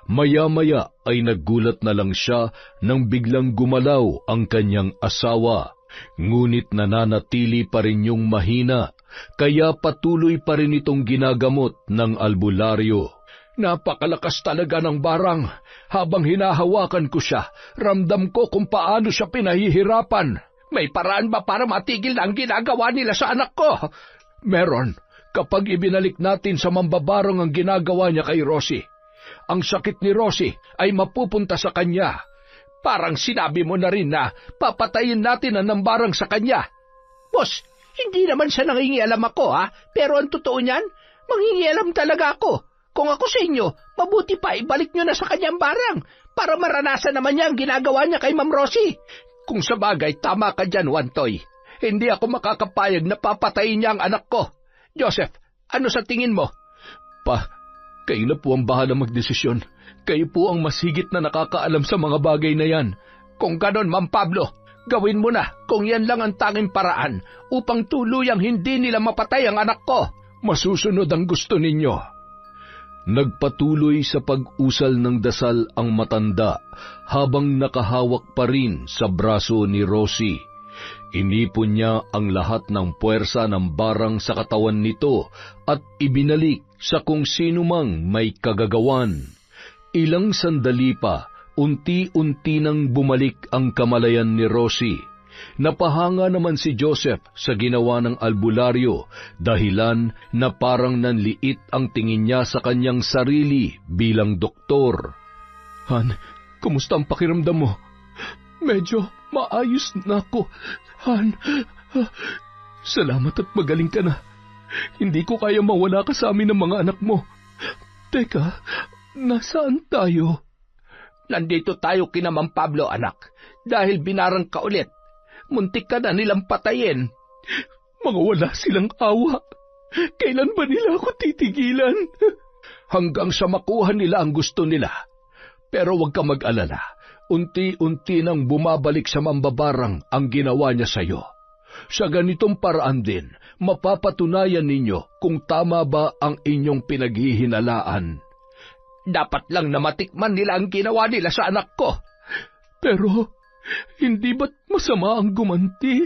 Maya-maya ay naggulat na lang siya nang biglang gumalaw ang kanyang asawa. Ngunit nananatili pa rin yung mahina, kaya patuloy pa rin itong ginagamot ng albularyo. Napakalakas talaga ng barang. Habang hinahawakan ko siya, ramdam ko kung paano siya pinahihirapan. May paraan ba para matigil na ang ginagawa nila sa anak ko? Meron, kapag ibinalik natin sa mambabarang ang ginagawa niya kay Rosie. Ang sakit ni Rosie ay mapupunta sa kanya. Parang sinabi mo na rin na papatayin natin ang nambarang sa kanya. Boss, hindi naman siya nangingialam ako pero ang totoo niyan, mangingialam talaga ako. Kung ako sa inyo, mabuti pa ibalik nyo na sa kanyang barang para maranasan naman niya ang ginagawa niya kay Ma'am Rosie. Kung sa bagay, tama ka dyan, Wantoy. Hindi ako makakapayag na papatayin niya ang anak ko. Joseph, ano sa tingin mo? Kayo na po ang bahala magdesisyon. Kayo po ang mas higit na nakakaalam sa mga bagay na yan. Kung ganon, Ma'am Pablo, gawin mo na kung yan lang ang tanging paraan upang tuluyang hindi nila mapatay ang anak ko. Masusunod ang gusto ninyo. Nagpatuloy sa pag-usal ng dasal ang matanda habang nakahawak pa rin sa braso ni Rosie. Inipon niya ang lahat ng puwersa ng barang sa katawan nito at ibinalik sa kung sino mang may kagagawan. Ilang sandali pa, unti-unti nang bumalik ang kamalayan ni Rosie. Napahanga naman si Joseph sa ginawa ng albularyo, dahilan na parang nanliit ang tingin niya sa kanyang sarili bilang doktor. Han, kumusta ang pakiramdam mo? Medyo maayos na ako, Han. Salamat at magaling ka na. Hindi ko kaya mawala ka sa amin ng mga anak mo. Teka, nasaan tayo? Nandito tayo kina Ma'am Pablo, anak, dahil binarang ka ulit. Muntik ka na nilang patayin. Mga wala silang awa. Kailan ba nila ako titigilan? Hanggang sa makuha nila ang gusto nila. Pero huwag ka mag-alala. Unti-unti nang bumabalik sa mambabarang ang ginawa niya sa iyo. Sa ganitong paraan din, mapapatunayan ninyo kung tama ba ang inyong pinaghihinalaan. Dapat lang na matikman nila ang ginawa nila sa anak ko. Pero hindi ba't masama ang gumanti?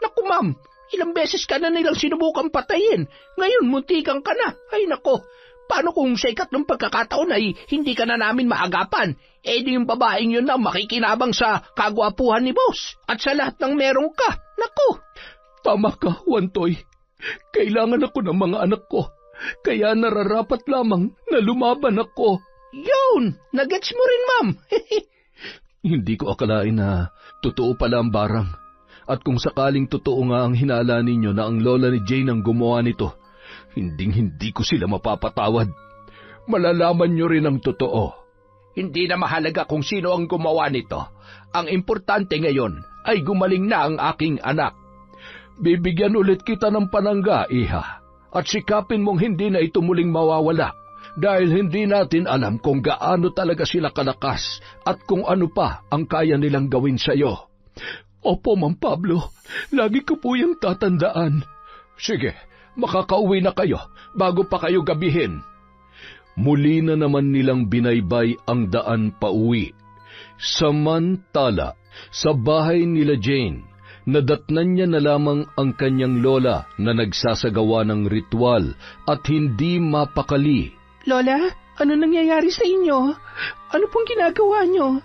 Naku, Ma'am, ilang beses ka na nilang sinubukang patayin. Ngayon, muntikan ka na. Ay, nako, paano kung sa ikat ng pagkakataon ay hindi ka na namin maagapan? Di yung babaeng yun na makikinabang sa kagwapuhan ni Boss at sa lahat ng meron ka. Naku! Tama ka, Wantoy. Kailangan ako ng mga anak ko. Kaya nararapat lamang na lumaban ako. Yun! Nagets mo rin, Ma'am. Hindi ko akalain na totoo pala ang barang. At kung sakaling totoo nga ang hinala ninyo na ang lola ni Jane ang gumawa nito, hindi ko sila mapapatawad. Malalaman nyo rin ang totoo. Hindi na mahalaga kung sino ang gumawa nito. Ang importante ngayon ay gumaling na ang aking anak. Bibigyan ulit kita ng panangga, Iha. At sikapin mong hindi na ito muling mawawala. Dahil hindi natin alam kung gaano talaga sila kalakas at kung ano pa ang kaya nilang gawin sa iyo. Opo, Ma'am Pablo. Lagi ko po yung tatandaan. Sige, makakauwi na kayo bago pa kayo gabihin. Muli na naman nilang binaybay ang daan pauwi. Samantala, sa bahay nila Jane, nadatnan niya na lamang ang kanyang lola na nagsasagawa ng ritual at hindi mapakali. Lola, ano nangyayari sa inyo? Ano pong ginagawa niyo?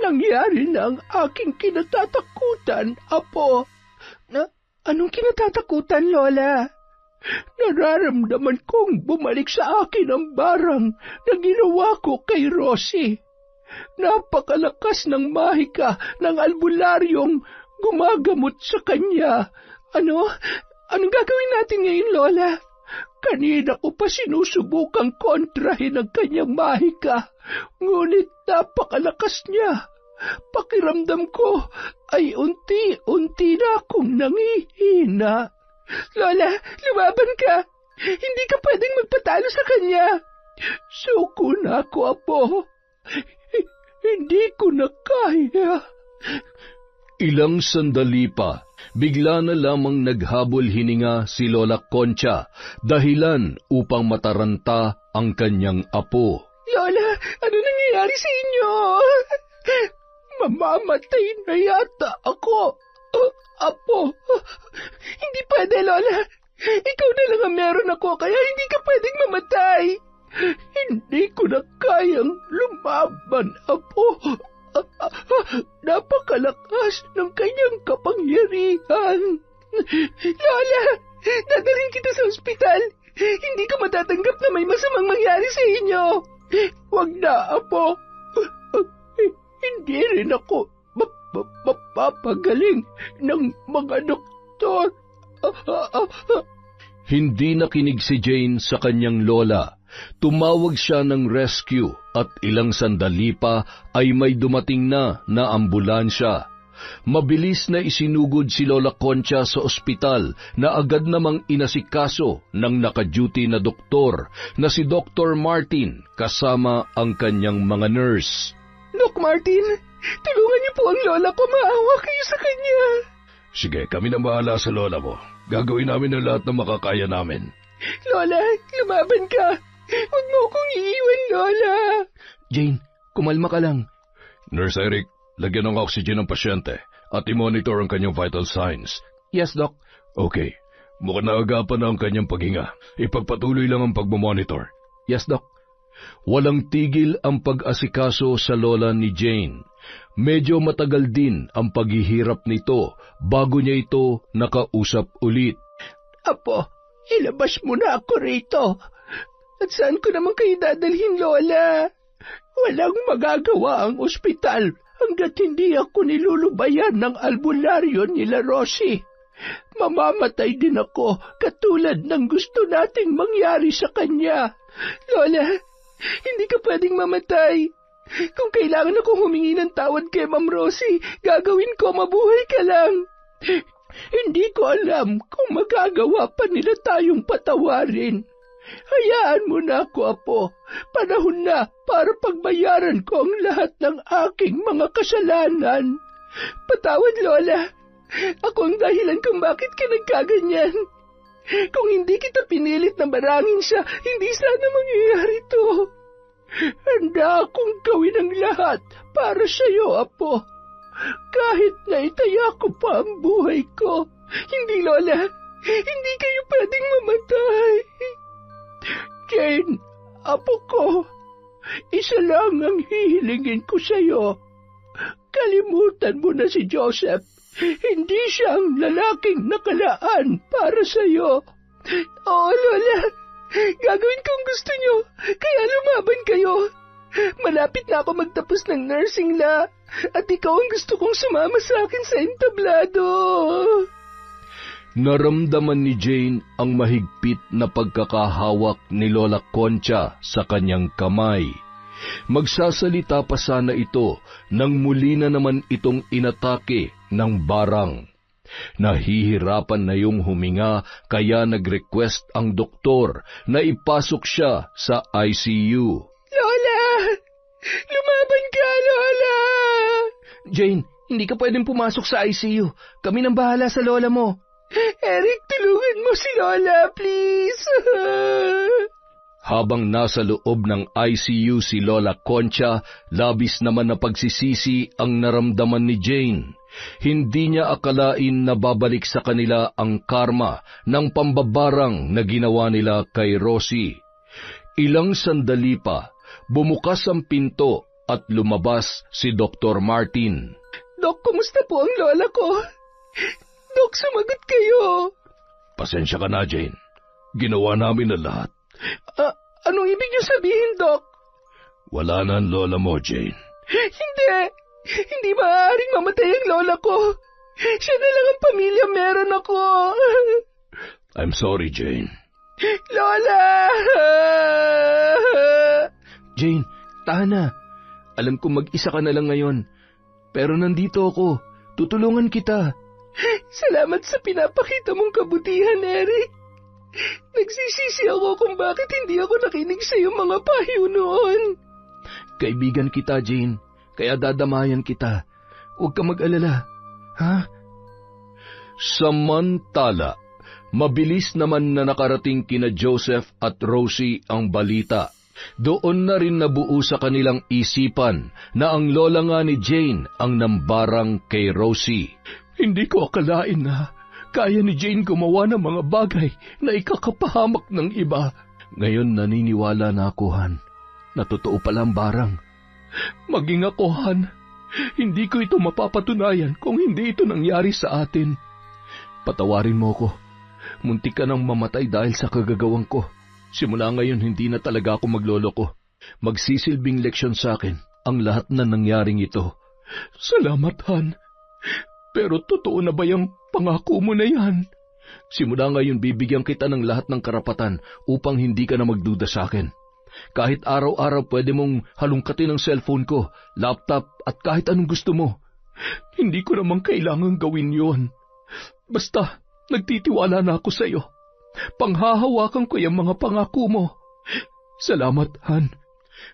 Nangyari na ang aking kinatatakutan, Apo. Anong kinatatakutan, Lola? Nararamdaman kong bumalik sa akin ang barang na ginawa ko kay Rosie. Napakalakas ng mahika ng albularyong gumagamot sa kanya. Anong gagawin natin ngayon, Lola? Kanina ko pa sinusubukang kontrahin ang kanyang mahika, ngunit napakalakas niya. Pakiramdam ko ay unti-unti na akong nangihina. Lola, lumaban ka. Hindi ka pwedeng magpatalo sa kanya. Suko na ako, Apo. Hindi ko na kaya. Ilang sandali pa, bigla na lamang naghabol hininga si Lola Concha, dahilan upang mataranta ang kanyang apo. Lola, Ano nangyayari sa inyo? Mamamatay na yata ako. Apo, hindi pwede, Lola. Ikaw na lang ang meron ako, kaya hindi ka pwedeng mamatay. Hindi ko na kayang lumaban, Apo. Napakalakas ng kanyang kapangyarihan. Lola, dadalhin kita sa ospital. Hindi ko matatanggap na may masamang mangyari sa inyo. Huwag na, Apo. Hindi rin ako mapapagaling ng mga doktor. Hindi nakinig si Jane sa kanyang lola. Tumawag siya ng rescue at ilang sandali pa ay may dumating na ambulansya. Mabilis na isinugod si Lola Concha sa ospital na agad namang inasikaso ng naka-duty na doktor na si Dr. Martin kasama ang kanyang mga nurse. Doc Martin, tulungan niyo po ang lola ko. Maawa kayo sa kanya. Sige, kami na bahala sa lola mo. Gagawin namin ang lahat ng makakaya namin. Lola, lumaban ka. Huwag mo akong iiwan, Lola. Jane, kumalma ka lang. Nurse Eric, lagyan ng oxygen ng pasyente at i-monitor ang kanyang vital signs. Yes, Doc. Okay, mukhang naagapan na ang kanyang paghinga. Ipagpatuloy lang ang pagmamonitor. Yes, Doc. Walang tigil ang pag-asikaso sa lola ni Jane. Medyo matagal din ang paghihirap nito bago niya ito nakausap ulit. Apo, ilabas mo na ako rito. At saan ko naman kayo dadalhin, Lola? Walang magagawa ang ospital hanggat hindi ako nilulubayan ng albularyo nila Rosie. Mamamatay din ako katulad ng gusto nating mangyari sa kanya. Lola, hindi ka pwedeng mamatay. Kung kailangan akong humingi ng tawad kay Ma'am Rosie, gagawin ko, mabuhay ka lang. Hindi ko alam kung magagawa pa nila tayong patawarin. Hayaan mo na ako, Apo. Panahon na para pagbayaran ko ang lahat ng aking mga kasalanan. Patawad, Lola. Ako ang dahilan kung bakit ka nagkaganyan. Kung hindi kita pinilit na barangin siya, hindi sana mangyayari to. Handa akong gawin ang lahat para sa iyo, Apo. Kahit na itaya ko pa ang buhay ko. Hindi, Lola. Hindi kayo pwedeng mamatay. Jane, Apo ko, isa lang ang hihilingin ko sa iyo. Kalimutan mo na si Joseph. Hindi siya ang lalaking nakalaan para sa iyo. Oo, Lola. Gagawin ko ang gusto niyo, kaya lumaban kayo. Malapit na ako magtapos ng nursing la, at ikaw ang gusto kong sumama sa akin sa entablado. Naramdaman ni Jane ang mahigpit na pagkakahawak ni Lola Concha sa kanyang kamay. Magsasalita pa sana ito nang muli na naman itong inatake ng barang. Nahihirapan na yung huminga kaya nag-request ang doktor na ipasok siya sa ICU. Lola! Lumaban ka, Lola! Jane, hindi ka pwedeng pumasok sa ICU. Kami nang bahala sa lola mo. Eric, tulungan mo si Lola, please! Habang nasa loob ng ICU si Lola Concha, labis naman na pagsisisi ang naramdaman ni Jane. Hindi niya akalain na babalik sa kanila ang karma ng pambabarang na ginawa nila kay Rosie. Ilang sandali pa, bumukas ang pinto at lumabas si Dr. Martin. Dok, kumusta po ang lola ko? Dok, sumagot kayo. Pasensya ka na, Jane. Ginawa namin na lahat. Anong ibig niyo sabihin, Dok? Wala na ang lola mo, Jane. Hindi maaaring mamatay ang lola ko. Siya na lang ang pamilya meron ako. I'm sorry, Jane. Lola! Jane, tahan na. Alam ko mag-isa ka na lang ngayon. Pero nandito ako. Tutulungan kita. Salamat sa pinapakita mong kabutihan, Eric. Nagsisisi ako kung bakit hindi ako nakinig sa iyong mga payo noon. Kaibigan kita, Jane. Kaya dadamayan kita. Huwag ka mag-alala. Ha? Samantala, mabilis naman na nakarating kina Joseph at Rosie ang balita. Doon na rin nabuo sa kanilang isipan na ang lola nga ni Jane ang nambarang kay Rosie. Hindi ko akalain na kaya ni Jane gumawa ng mga bagay na ikakapahamak ng iba. Ngayon naniniwala na ako, Han, na totoo pala ang barang. Maging ako, Han, hindi ko ito mapapatunayan kung hindi ito nangyari sa atin. Patawarin mo ko. Muntik ka nang mamatay dahil sa kagagawang ko. Simula ngayon, hindi na talaga ako magloloko. Magsisilbing leksyon sa akin ang lahat na nangyaring ito. Salamat, Han. Pero totoo na ba yung pangako mo na yan? Simula ngayon, bibigyan kita ng lahat ng karapatan upang hindi ka na magduda sa akin. Kahit araw-araw pwede mong halungkatin ang cellphone ko, laptop at kahit anong gusto mo. Hindi ko naman kailangan gawin yon. Basta, nagtitiwala na ako sa iyo. Panghahawakan ko yung mga pangako mo. Salamat, Han.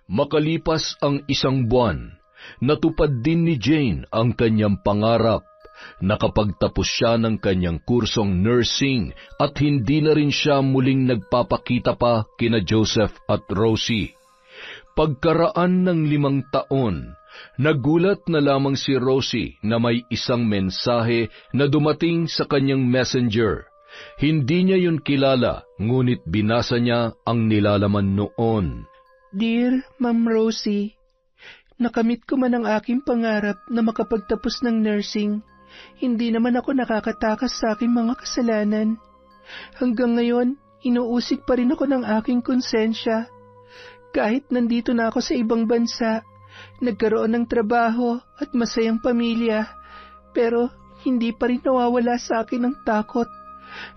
Makalipas ang 1 buwan, natupad din ni Jane ang kanyang pangarap. Nakapagtapos siya ng kanyang kursong nursing at hindi na rin siya muling nagpapakita pa kina Joseph at Rosie. Pagkaraan ng 5 taon, nagulat na lamang si Rosie na may isang mensahe na dumating sa kanyang messenger. Hindi niya yun kilala, ngunit binasa niya ang nilalaman noon. Dear Ma'am Rosie, nakamit ko man ang aking pangarap na makapagtapos ng nursing. Hindi naman ako nakakatakas sa aking mga kasalanan. Hanggang ngayon, inuusig pa rin ako ng aking konsensya. Kahit nandito na ako sa ibang bansa, nagkaroon ng trabaho at masayang pamilya, pero hindi pa rin nawawala sa akin ang takot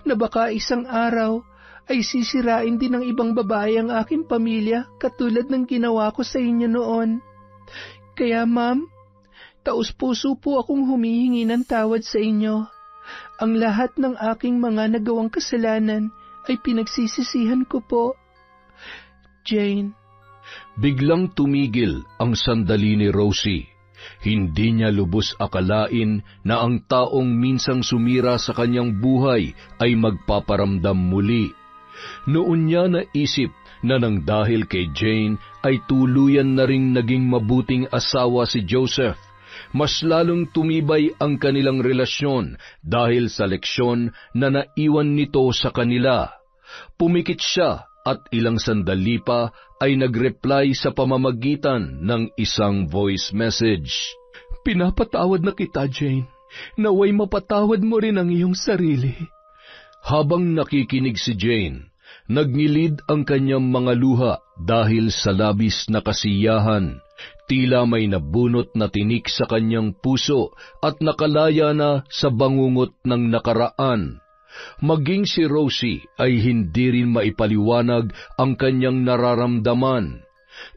na baka isang araw ay sisirain din ng ibang babae ang aking pamilya katulad ng ginawa ko sa inyo noon. Kaya ma'am, taos-puso po akong humihingi ng tawad sa inyo. Ang lahat ng aking mga nagawang kasalanan ay pinagsisisihan ko po. Jane. Biglang tumigil ang sandali ni Rosie. Hindi niya lubos akalain na ang taong minsang sumira sa kanyang buhay ay magpaparamdam muli. Noon niya naisip na nang dahil kay Jane ay tuluyan na ring naging mabuting asawa si Joseph. Mas lalong tumibay ang kanilang relasyon dahil sa leksyon na naiwan nito sa kanila. Pumikit siya at ilang sandali pa ay nag-reply sa pamamagitan ng isang voice message. Pinapatawad na kita, Jane. Naway mapatawad mo rin ang iyong sarili. Habang nakikinig si Jane, nagngilid ang kanyang mga luha dahil sa labis na kasiyahan. Tila may nabunot na tinik sa kanyang puso at nakalaya na sa bangungot ng nakaraan. Maging si Rosie ay hindi rin maipaliwanag ang kanyang nararamdaman.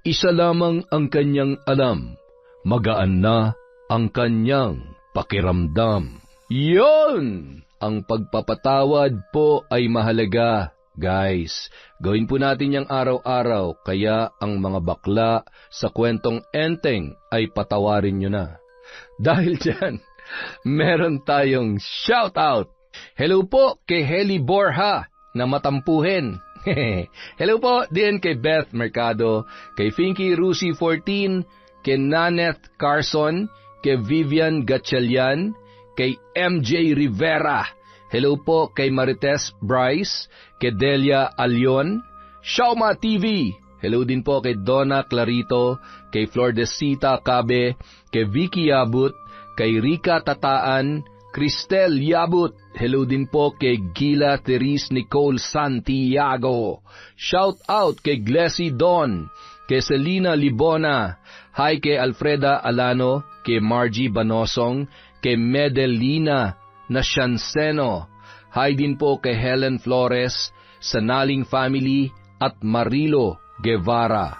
Isa lamang ang kanyang alam, magaan na ang kanyang pakiramdam. Yon! Ang pagpapatawad po ay mahalaga, guys. Gawin po natin yang araw-araw, kaya ang mga bakla sa kwentong enteng ay patawarin nyo na. Dahil dyan, meron tayong shoutout. Hello po kay Heli Borja na matampuhin. Hello po din kay Beth Mercado, kay Finky Rusi 14, kay Naneth Carson, kay Vivian Gatchalian, kay MJ Rivera. Hello po kay Marites Bryce, kay Delia Alion, Shauma TV. Hello din po kay Donna Clarito, kay Flordesita Cabe, kay Vicky Yabut, kay Rika Tataan, Cristel Yabut. Hello din po kay Gila Therese Nicole Santiago. Shout out kay Glessy Don, kay Selena Libona. Hi kay Alfreda Alano, kay Margie Banosong, kay Medelina Nasyanseno. Hi din po kay Helen Flores, Sanaling Family at Marilo Guevara.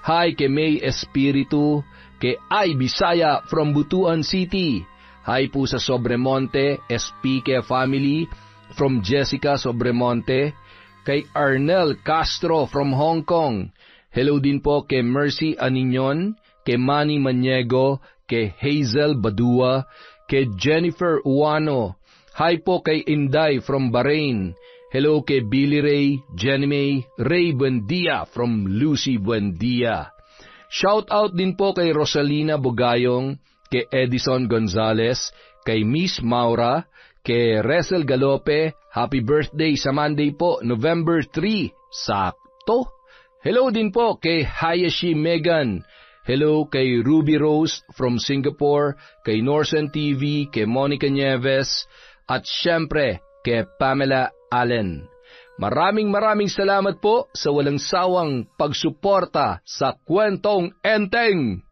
Hi kay May Espiritu, kay Ay Bisaya from Butuan City. Hi po sa Sobremonte, SPK Family, from Jessica Sobremonte, kay Arnel Castro from Hong Kong. Hello din po kay Mercy Aninyon, kay Manny Maniego, kay Hazel Badua, kay Jennifer Uwano. Hi po kay Inday from Bahrain, Hello kay Billy Ray, Jenny May, Ray Buendia from Lucy Buendia. Shout out din po kay Rosalina Bugayong, kay Edison Gonzales, kay Miss Maura, kay Resel Galope. Happy birthday sa Monday po, November 3. Sakto. Hello din po kay Hayashi Megan. Hello kay Ruby Rose from Singapore, kay Norsen TV, kay Monica Nieves, at syempre kay Pamela Allen. Maraming salamat po sa walang sawang pagsuporta sa Kwentong Enteng!